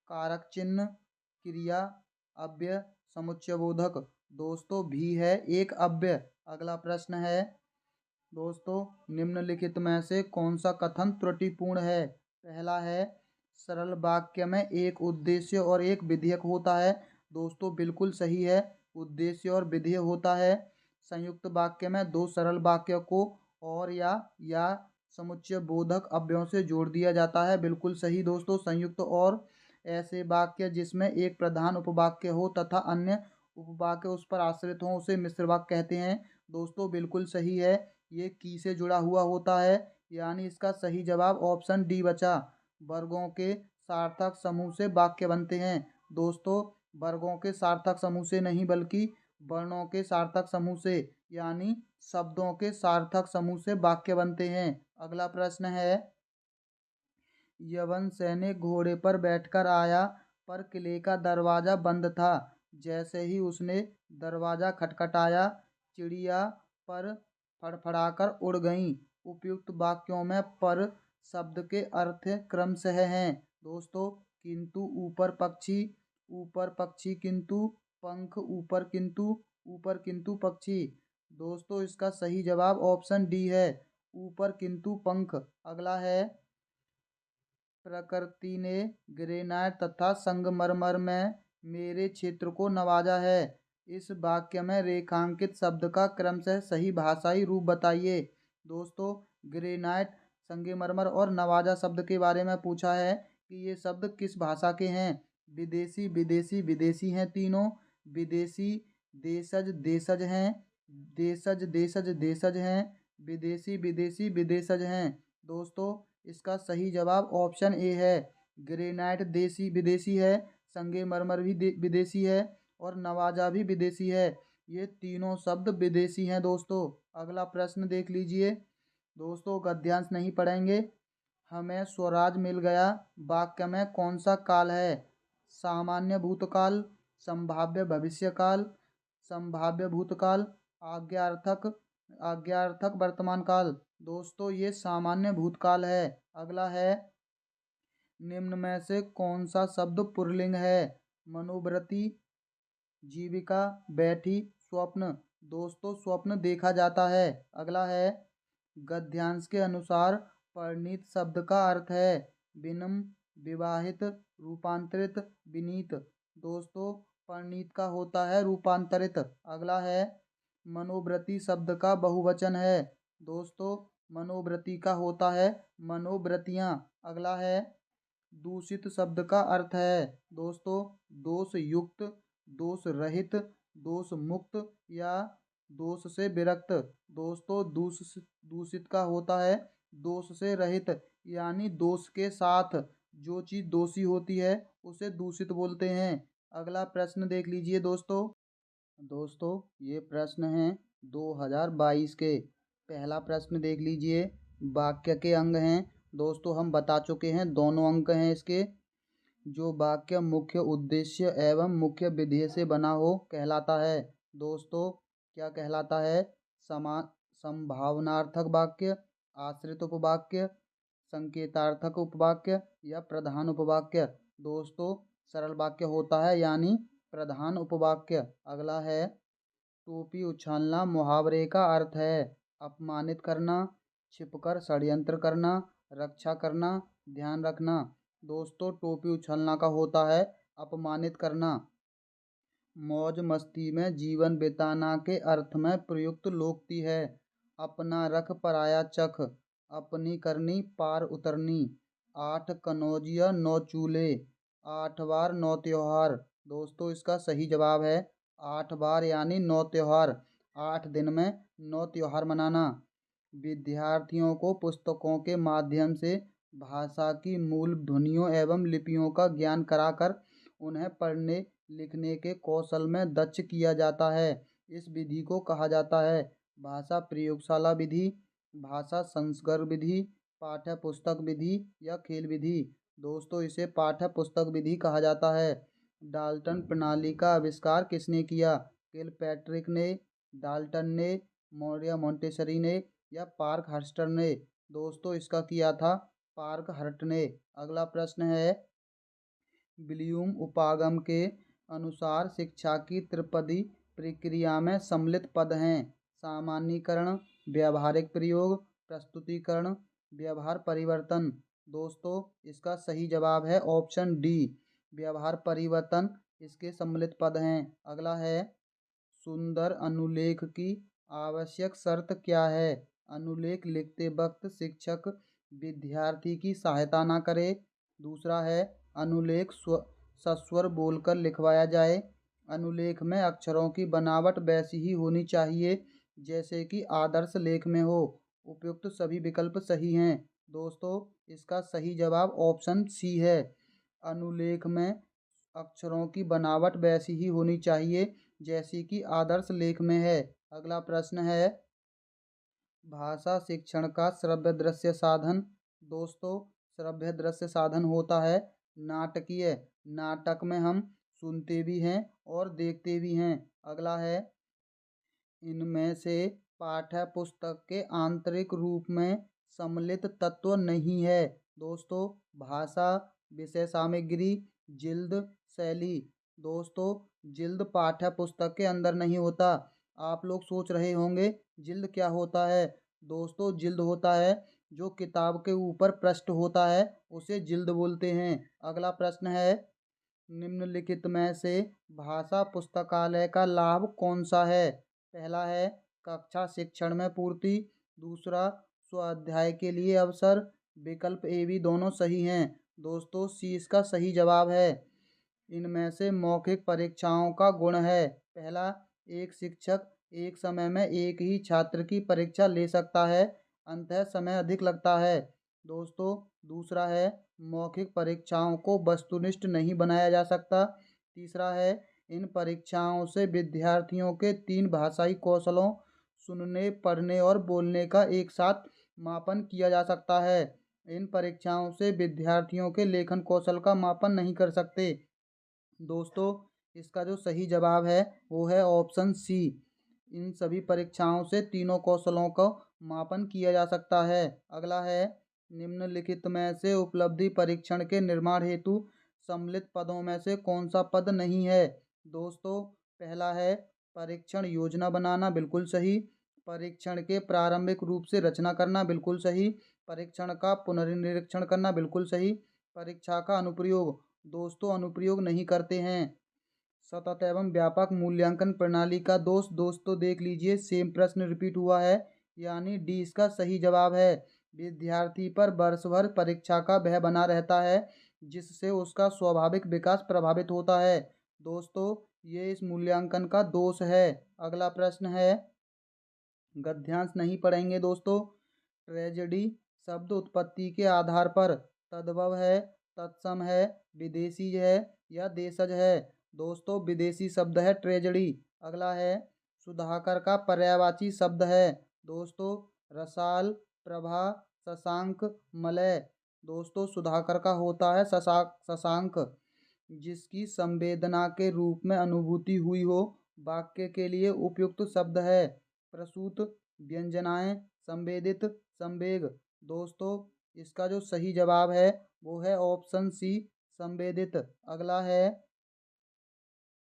कारक चिन्ह, क्रिया, अव्यय, समुच्चयबोधक। दोस्तों भी है एक अव्यय। अगला प्रश्न है दोस्तों निम्नलिखित में से कौन सा कथन त्रुटिपूर्ण है। पहला है सरल वाक्य में एक उद्देश्य और एक विधेयक होता है। दोस्तों बिल्कुल सही है, उद्देश्य और विधेय होता है। संयुक्त वाक्य में दो सरल वाक्य को और या समुच्चय बोधक अव्ययों से जोड़ दिया जाता है। बिल्कुल सही दोस्तों, संयुक्त और ऐसे वाक्य जिसमें एक प्रधान उपवाक्य हो तथा अन्य उपवाक्य उस पर आश्रित हो उसे मिश्र वाक्य कहते हैं। दोस्तों बिल्कुल सही है, ये की से जुड़ा हुआ होता है, यानी इसका सही जवाब ऑप्शन डी बचा। वर्गों के सार्थक समूह से वाक्य बनते हैं। दोस्तों वर्गों के सार्थक समूह से नहीं बल्कि वर्णों के सार्थक समूह से यानी शब्दों के सार्थक समूह से वाक्य बनते हैं। अगला प्रश्न है यवन सैनिक घोड़े पर बैठकर आया पर किले का दरवाजा बंद था। जैसे ही उसने दरवाजा खटखटाया चिड़िया पर फड़फड़ाकर उड़ गईं। उपयुक्त वाक्यों में पर शब्द के अर्थ क्रमशः हैं। दोस्तों किंतु, ऊपर पक्षी, ऊपर पक्षी किंतु, पंख ऊपर किंतु, ऊपर किंतु पक्षी। दोस्तों इसका सही जवाब ऑप्शन डी है, ऊपर किंतु पंख। अगला है प्रकृति ने ग्रेनाइट तथा संगमरमर में मेरे क्षेत्र को नवाजा है। इस वाक्य में रेखांकित शब्द का क्रमशः सही भाषाई रूप बताइए। दोस्तों, ग्रेनाइट, संगमरमर और नवाजा शब्द के बारे में पूछा है कि ये शब्द किस भाषा के हैं। विदेशी विदेशी विदेशी हैं तीनों। विदेशी देशज देशज हैं। देशज देशज देशज हैं। विदेशी विदेशी विदेशज हैं। दोस्तों, इसका सही जवाब ऑप्शन ए है। ग्रेनाइट देसी विदेशी है, संगमरमर भी विदेशी है और नवाजा भी विदेशी है। ये तीनों शब्द विदेशी हैं। दोस्तों, अगला प्रश्न देख लीजिए। दोस्तों, गद्यांश नहीं पढ़ेंगे। हमें स्वराज मिल गया वाक्य में कौन सा काल है? सामान्य भूतकाल, संभाव्य भविष्यकाल, संभाव्य भूतकाल, आज्ञार्थक आज्ञार्थक वर्तमान काल। दोस्तों, ये सामान्य भूतकाल है। अगला है, निम्न में से कौन सा शब्द पुल्लिंग है? मनोवृत्ति, जीविका, बैठी, स्वप्न। दोस्तों, स्वप्न देखा जाता है। अगला है, गद्यांश के अनुसार परिणीत शब्द का अर्थ है विनम्र, विवाहित, रूपांतरित, विनीत। दोस्तों, परिणीत का होता है रूपांतरित। अगला है, मनोवृत्ति शब्द का बहुवचन है। दोस्तों, मनोवृत्ति का होता है मनोवृत्तियाँ। अगला है, दूषित शब्द का अर्थ है दोस्तों दोष युक्त, दोष रहित, दोष मुक्त या दोष से विरक्त। दोस्तों, दूषित का होता है दोष से रहित, यानी दोष के साथ जो चीज़ दोषी होती है उसे दूषित बोलते हैं। अगला प्रश्न देख लीजिए दोस्तों, ये प्रश्न हैं 2022 के। पहला प्रश्न देख लीजिए। वाक्य के अंग हैं। दोस्तों, हम बता चुके हैं, दोनों अंक हैं इसके। जो वाक्य मुख्य उद्देश्य एवं मुख्य विधेय से बना हो कहलाता है। दोस्तों, क्या कहलाता है? संभावनार्थक वाक्य, आश्रित उपवाक्य, संकेतार्थक उपवाक्य या प्रधान उपवाक्य। दोस्तों, सरल वाक्य होता है यानी प्रधान उपवाक्य। अगला है, टोपी उछालना मुहावरे का अर्थ है अपमानित करना, छिपकर षड्यंत्र करना, रक्षा करना, ध्यान रखना। दोस्तों, टोपी उछालना का होता है अपमानित करना। मौज मस्ती में जीवन बिताना के अर्थ में प्रयुक्त लोकोक्ति है अपना रख पराया चख, अपनी करनी पार उतरनी, 8 कनौजिया 9 चूल्हे, 8 बार 9 त्योहार। दोस्तों, इसका सही जवाब है 8 बार यानी 9 त्योहार। 8 दिन में 9 त्योहार मनाना। विद्यार्थियों को पुस्तकों के माध्यम से भाषा की मूल ध्वनियों एवं लिपियों का ज्ञान कराकर उन्हें पढ़ने लिखने के कौशल में दक्ष किया जाता है। इस विधि को कहा जाता है भाषा प्रयोगशाला विधि, भाषा संस्कार विधि, पाठ्य पुस्तक विधि या खेल विधि। दोस्तों, इसे पाठ्य पुस्तक विधि कहा जाता है। डाल्टन प्रणाली का आविष्कार किसने किया? किलपैट्रिक ने, डाल्टन ने, मौर्य मोंटेसरी ने या पार्क हर्स्टर ने। दोस्तों, इसका किया था पार्क हर्ट ने। अगला प्रश्न है, ब्लूम उपागम के अनुसार शिक्षा की त्रिपदी प्रक्रिया में सम्मिलित पद हैं सामान्यीकरण, व्यावहारिक प्रयोग, प्रस्तुतिकरण, व्यवहार परिवर्तन। दोस्तों, इसका सही जवाब है ऑप्शन डी, व्यवहार परिवर्तन इसके सम्मिलित पद हैं। अगला है, सुंदर अनुलेख की आवश्यक शर्त क्या है? अनुलेख लिखते वक्त शिक्षक विद्यार्थी की सहायता ना करे। दूसरा है, अनुलेख सस्वर बोलकर लिखवाया जाए। अनुलेख में अक्षरों की बनावट वैसी ही होनी चाहिए जैसे कि आदर्श लेख में हो। उपयुक्त सभी विकल्प सही हैं। दोस्तों, इसका सही जवाब ऑप्शन सी है। अनुलेख में अक्षरों की बनावट वैसी ही होनी चाहिए जैसी कि आदर्श लेख में है। अगला प्रश्न है, भाषा शिक्षण का श्रव्य दृश्य साधन। दोस्तों, श्रव्य दृश्य साधन होता है नाटकीय। नाटक में हम सुनते भी हैं और देखते भी हैं। अगला है, इनमें से पाठ्य पुस्तक के आंतरिक रूप में सम्मिलित तत्व नहीं है। दोस्तों, भाषा, विषय सामग्री, जिल्द, शैली। दोस्तों, जिल्द पाठ्य पुस्तक के अंदर नहीं होता। आप लोग सोच रहे होंगे जिल्द क्या होता है? दोस्तों, जिल्द होता है जो किताब के ऊपर पृष्ठ होता है उसे जिल्द बोलते हैं। अगला प्रश्न है, निम्नलिखित में से भाषा पुस्तकालय का लाभ कौन सा है? पहला है कक्षा शिक्षण में पूर्ति, दूसरा स्वाध्याय के लिए अवसर। विकल्प ए बी दोनों सही हैं। दोस्तों सी इसका सही जवाब है। इनमें से मौखिक परीक्षाओं का गुण है। पहला, एक शिक्षक एक समय में एक ही छात्र की परीक्षा ले सकता है, अंततः समय अधिक लगता है। दोस्तों दूसरा है, मौखिक परीक्षाओं को वस्तुनिष्ठ नहीं बनाया जा सकता। तीसरा है, इन परीक्षाओं से विद्यार्थियों के 3 भाषाई कौशलों सुनने, पढ़ने और बोलने का एक साथ मापन किया जा सकता है। इन परीक्षाओं से विद्यार्थियों के लेखन कौशल का मापन नहीं कर सकते। दोस्तों इसका जो सही जवाब है वो है ऑप्शन सी। इन सभी परीक्षाओं से तीनों कौशलों का मापन किया जा सकता है। अगला है, निम्नलिखित में से उपलब्धि परीक्षण के निर्माण हेतु सम्मिलित पदों में से कौन सा पद नहीं है? दोस्तों पहला है परीक्षण योजना बनाना, बिल्कुल सही। परीक्षण के प्रारंभिक रूप से रचना करना, बिल्कुल सही। परीक्षण का पुनर्निरीक्षण करना, बिल्कुल सही। परीक्षा का अनुप्रयोग, दोस्तों अनुप्रयोग नहीं करते हैं। सतत एवं व्यापक मूल्यांकन प्रणाली का दोष, दोस्तों देख लीजिए सेम प्रश्न रिपीट हुआ है, यानी डी इसका सही जवाब है। विद्यार्थी पर वर्ष भर परीक्षा का भय बना रहता है, जिससे उसका स्वाभाविक विकास प्रभावित होता है। दोस्तों ये इस मूल्यांकन का दोष है। अगला प्रश्न है, गद्यांश नहीं पढ़ेंगे दोस्तों। ट्रेजेडी शब्द उत्पत्ति के आधार पर तद्भव है, तत्सम है, विदेशी है या देशज है? दोस्तों विदेशी शब्द है ट्रेजेडी। अगला है, सुधाकर का पर्यायवाची शब्द है। दोस्तों रसाल, प्रभा, शशांक, मलय। दोस्तों सुधाकर का होता है शशांक। जिसकी संवेदना के रूप में अनुभूति हुई हो, वाक्य के लिए उपयुक्त शब्द है। प्रसूत, व्यंजनाएं, संवेदित, संवेग। दोस्तों इसका जो सही जवाब है वो है ऑप्शन सी, संवेदित। अगला है,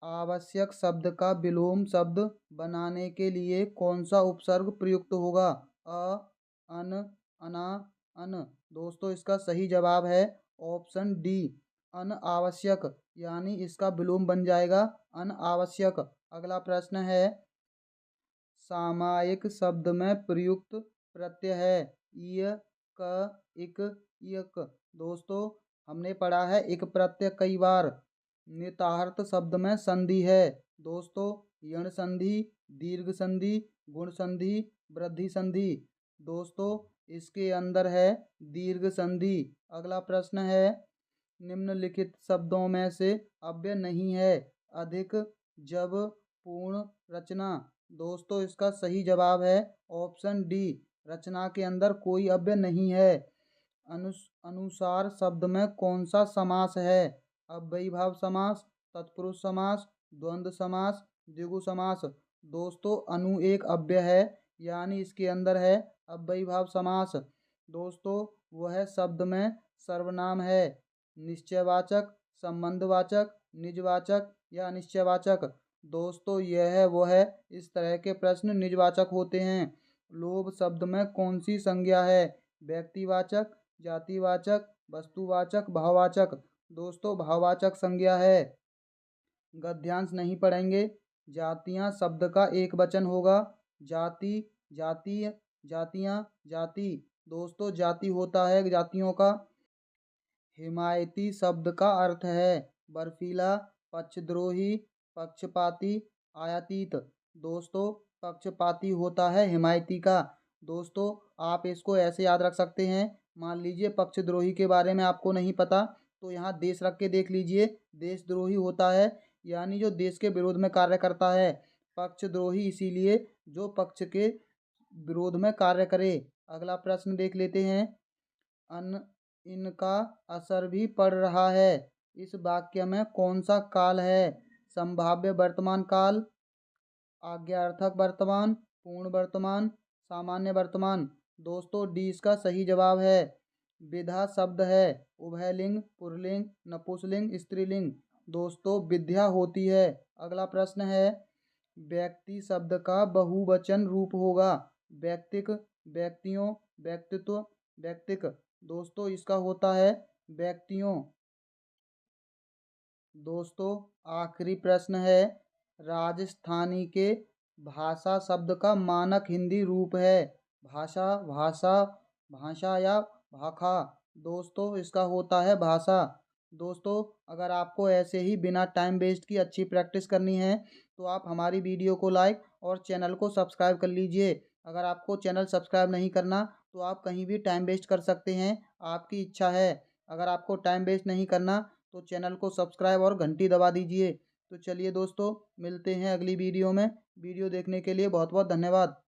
आवश्यक शब्द का विलोम शब्द बनाने के लिए कौन सा उपसर्ग प्रयुक्त होगा? अ, अन, अना, अन। दोस्तों इसका सही जवाब है ऑप्शन डी, अनावश्यक, यानी इसका विलोम बन जाएगा अनावश्यक। अगला प्रश्न है, सामायिक शब्द में प्रयुक्त प्रत्यय है इय, क, इक, इयक। दोस्तों हमने पढ़ा है इक प्रत्यय कई बार। नितार्थ शब्द में संधि है। दोस्तों यण संधि, दीर्घ संधि, गुण संधि, वृद्धि संधि। दोस्तों इसके अंदर है दीर्घ संधि। अगला प्रश्न है, निम्नलिखित शब्दों में से अव्यय नहीं है? अधिक, जब, पूर्ण, रचना। दोस्तों इसका सही जवाब है ऑप्शन डी, रचना के अंदर कोई अव्यय नहीं है। अनुसार शब्द में कौन सा समास है? अव्ययीभाव समास, तत्पुरुष समास, द्वंद्व समास, द्विगु समास। दोस्तों अनु एक अव्यय है, यानी इसके अंदर है अव्ययीभाव समास। दोस्तों वह शब्द में सर्वनाम है, निश्चयवाचक, संबंधवाचक, निजवाचक या अनिश्चयवाचक। दोस्तों यह है वो है, इस तरह के प्रश्न निजवाचक होते हैं। लोभ शब्द में कौन सी संज्ञा है? व्यक्तिवाचक, जातिवाचक, वस्तुवाचक, भाववाचक। दोस्तों भाववाचक संज्ञा है। गद्यांश नहीं पढ़ेंगे। जातियां शब्द का एक वचन होगा। जाति, जातीय, जातियां, जाति। दोस्तों जाति होता है जातियों का। हिमायती शब्द का अर्थ है बर्फीला, पक्षद्रोही, पक्षपाती, आयातीत। दोस्तों पक्षपाती होता है हिमायती का। दोस्तों आप इसको ऐसे याद रख सकते हैं, मान लीजिए पक्षद्रोही के बारे में आपको नहीं पता तो यहाँ देश रख के देख लीजिए। देशद्रोही होता है यानी जो देश के विरोध में कार्य करता है। पक्षद्रोही इसीलिए जो पक्ष के विरोध में कार्य करे। अगला प्रश्न देख लेते हैं, अन इनका असर भी पड़ रहा है, इस वाक्य में कौन सा काल है? संभाव्य वर्तमान काल, आज्ञार्थक वर्तमान, पूर्ण वर्तमान, सामान्य वर्तमान। दोस्तों डी इसका सही जवाब है। विधा शब्द है उभयलिंग, पुल्लिंग, नपुंसकलिंग, स्त्रीलिंग। दोस्तों विद्या होती है। अगला प्रश्न है, व्यक्ति शब्द का बहुवचन रूप होगा? व्यक्तिक, व्यक्तियों, व्यक्तित्व, व्यक्तिक। दोस्तों इसका होता है व्यक्तियों। दोस्तों आखिरी प्रश्न है, राजस्थानी के भाषा शब्द का मानक हिंदी रूप है। भाषा, भाषा, भाषा या भाखा। दोस्तों इसका होता है भाषा। दोस्तों अगर आपको ऐसे ही बिना टाइम वेस्ट की अच्छी प्रैक्टिस करनी है तो आप हमारी वीडियो को लाइक और चैनल को सब्सक्राइब कर लीजिए। अगर आपको चैनल सब्सक्राइब नहीं करना तो आप कहीं भी टाइम वेस्ट कर सकते हैं, आपकी इच्छा है। अगर आपको टाइम वेस्ट नहीं करना तो चैनल को सब्सक्राइब और घंटी दबा दीजिए। तो चलिए दोस्तों, मिलते हैं अगली वीडियो में। वीडियो देखने के लिए बहुत बहुत धन्यवाद।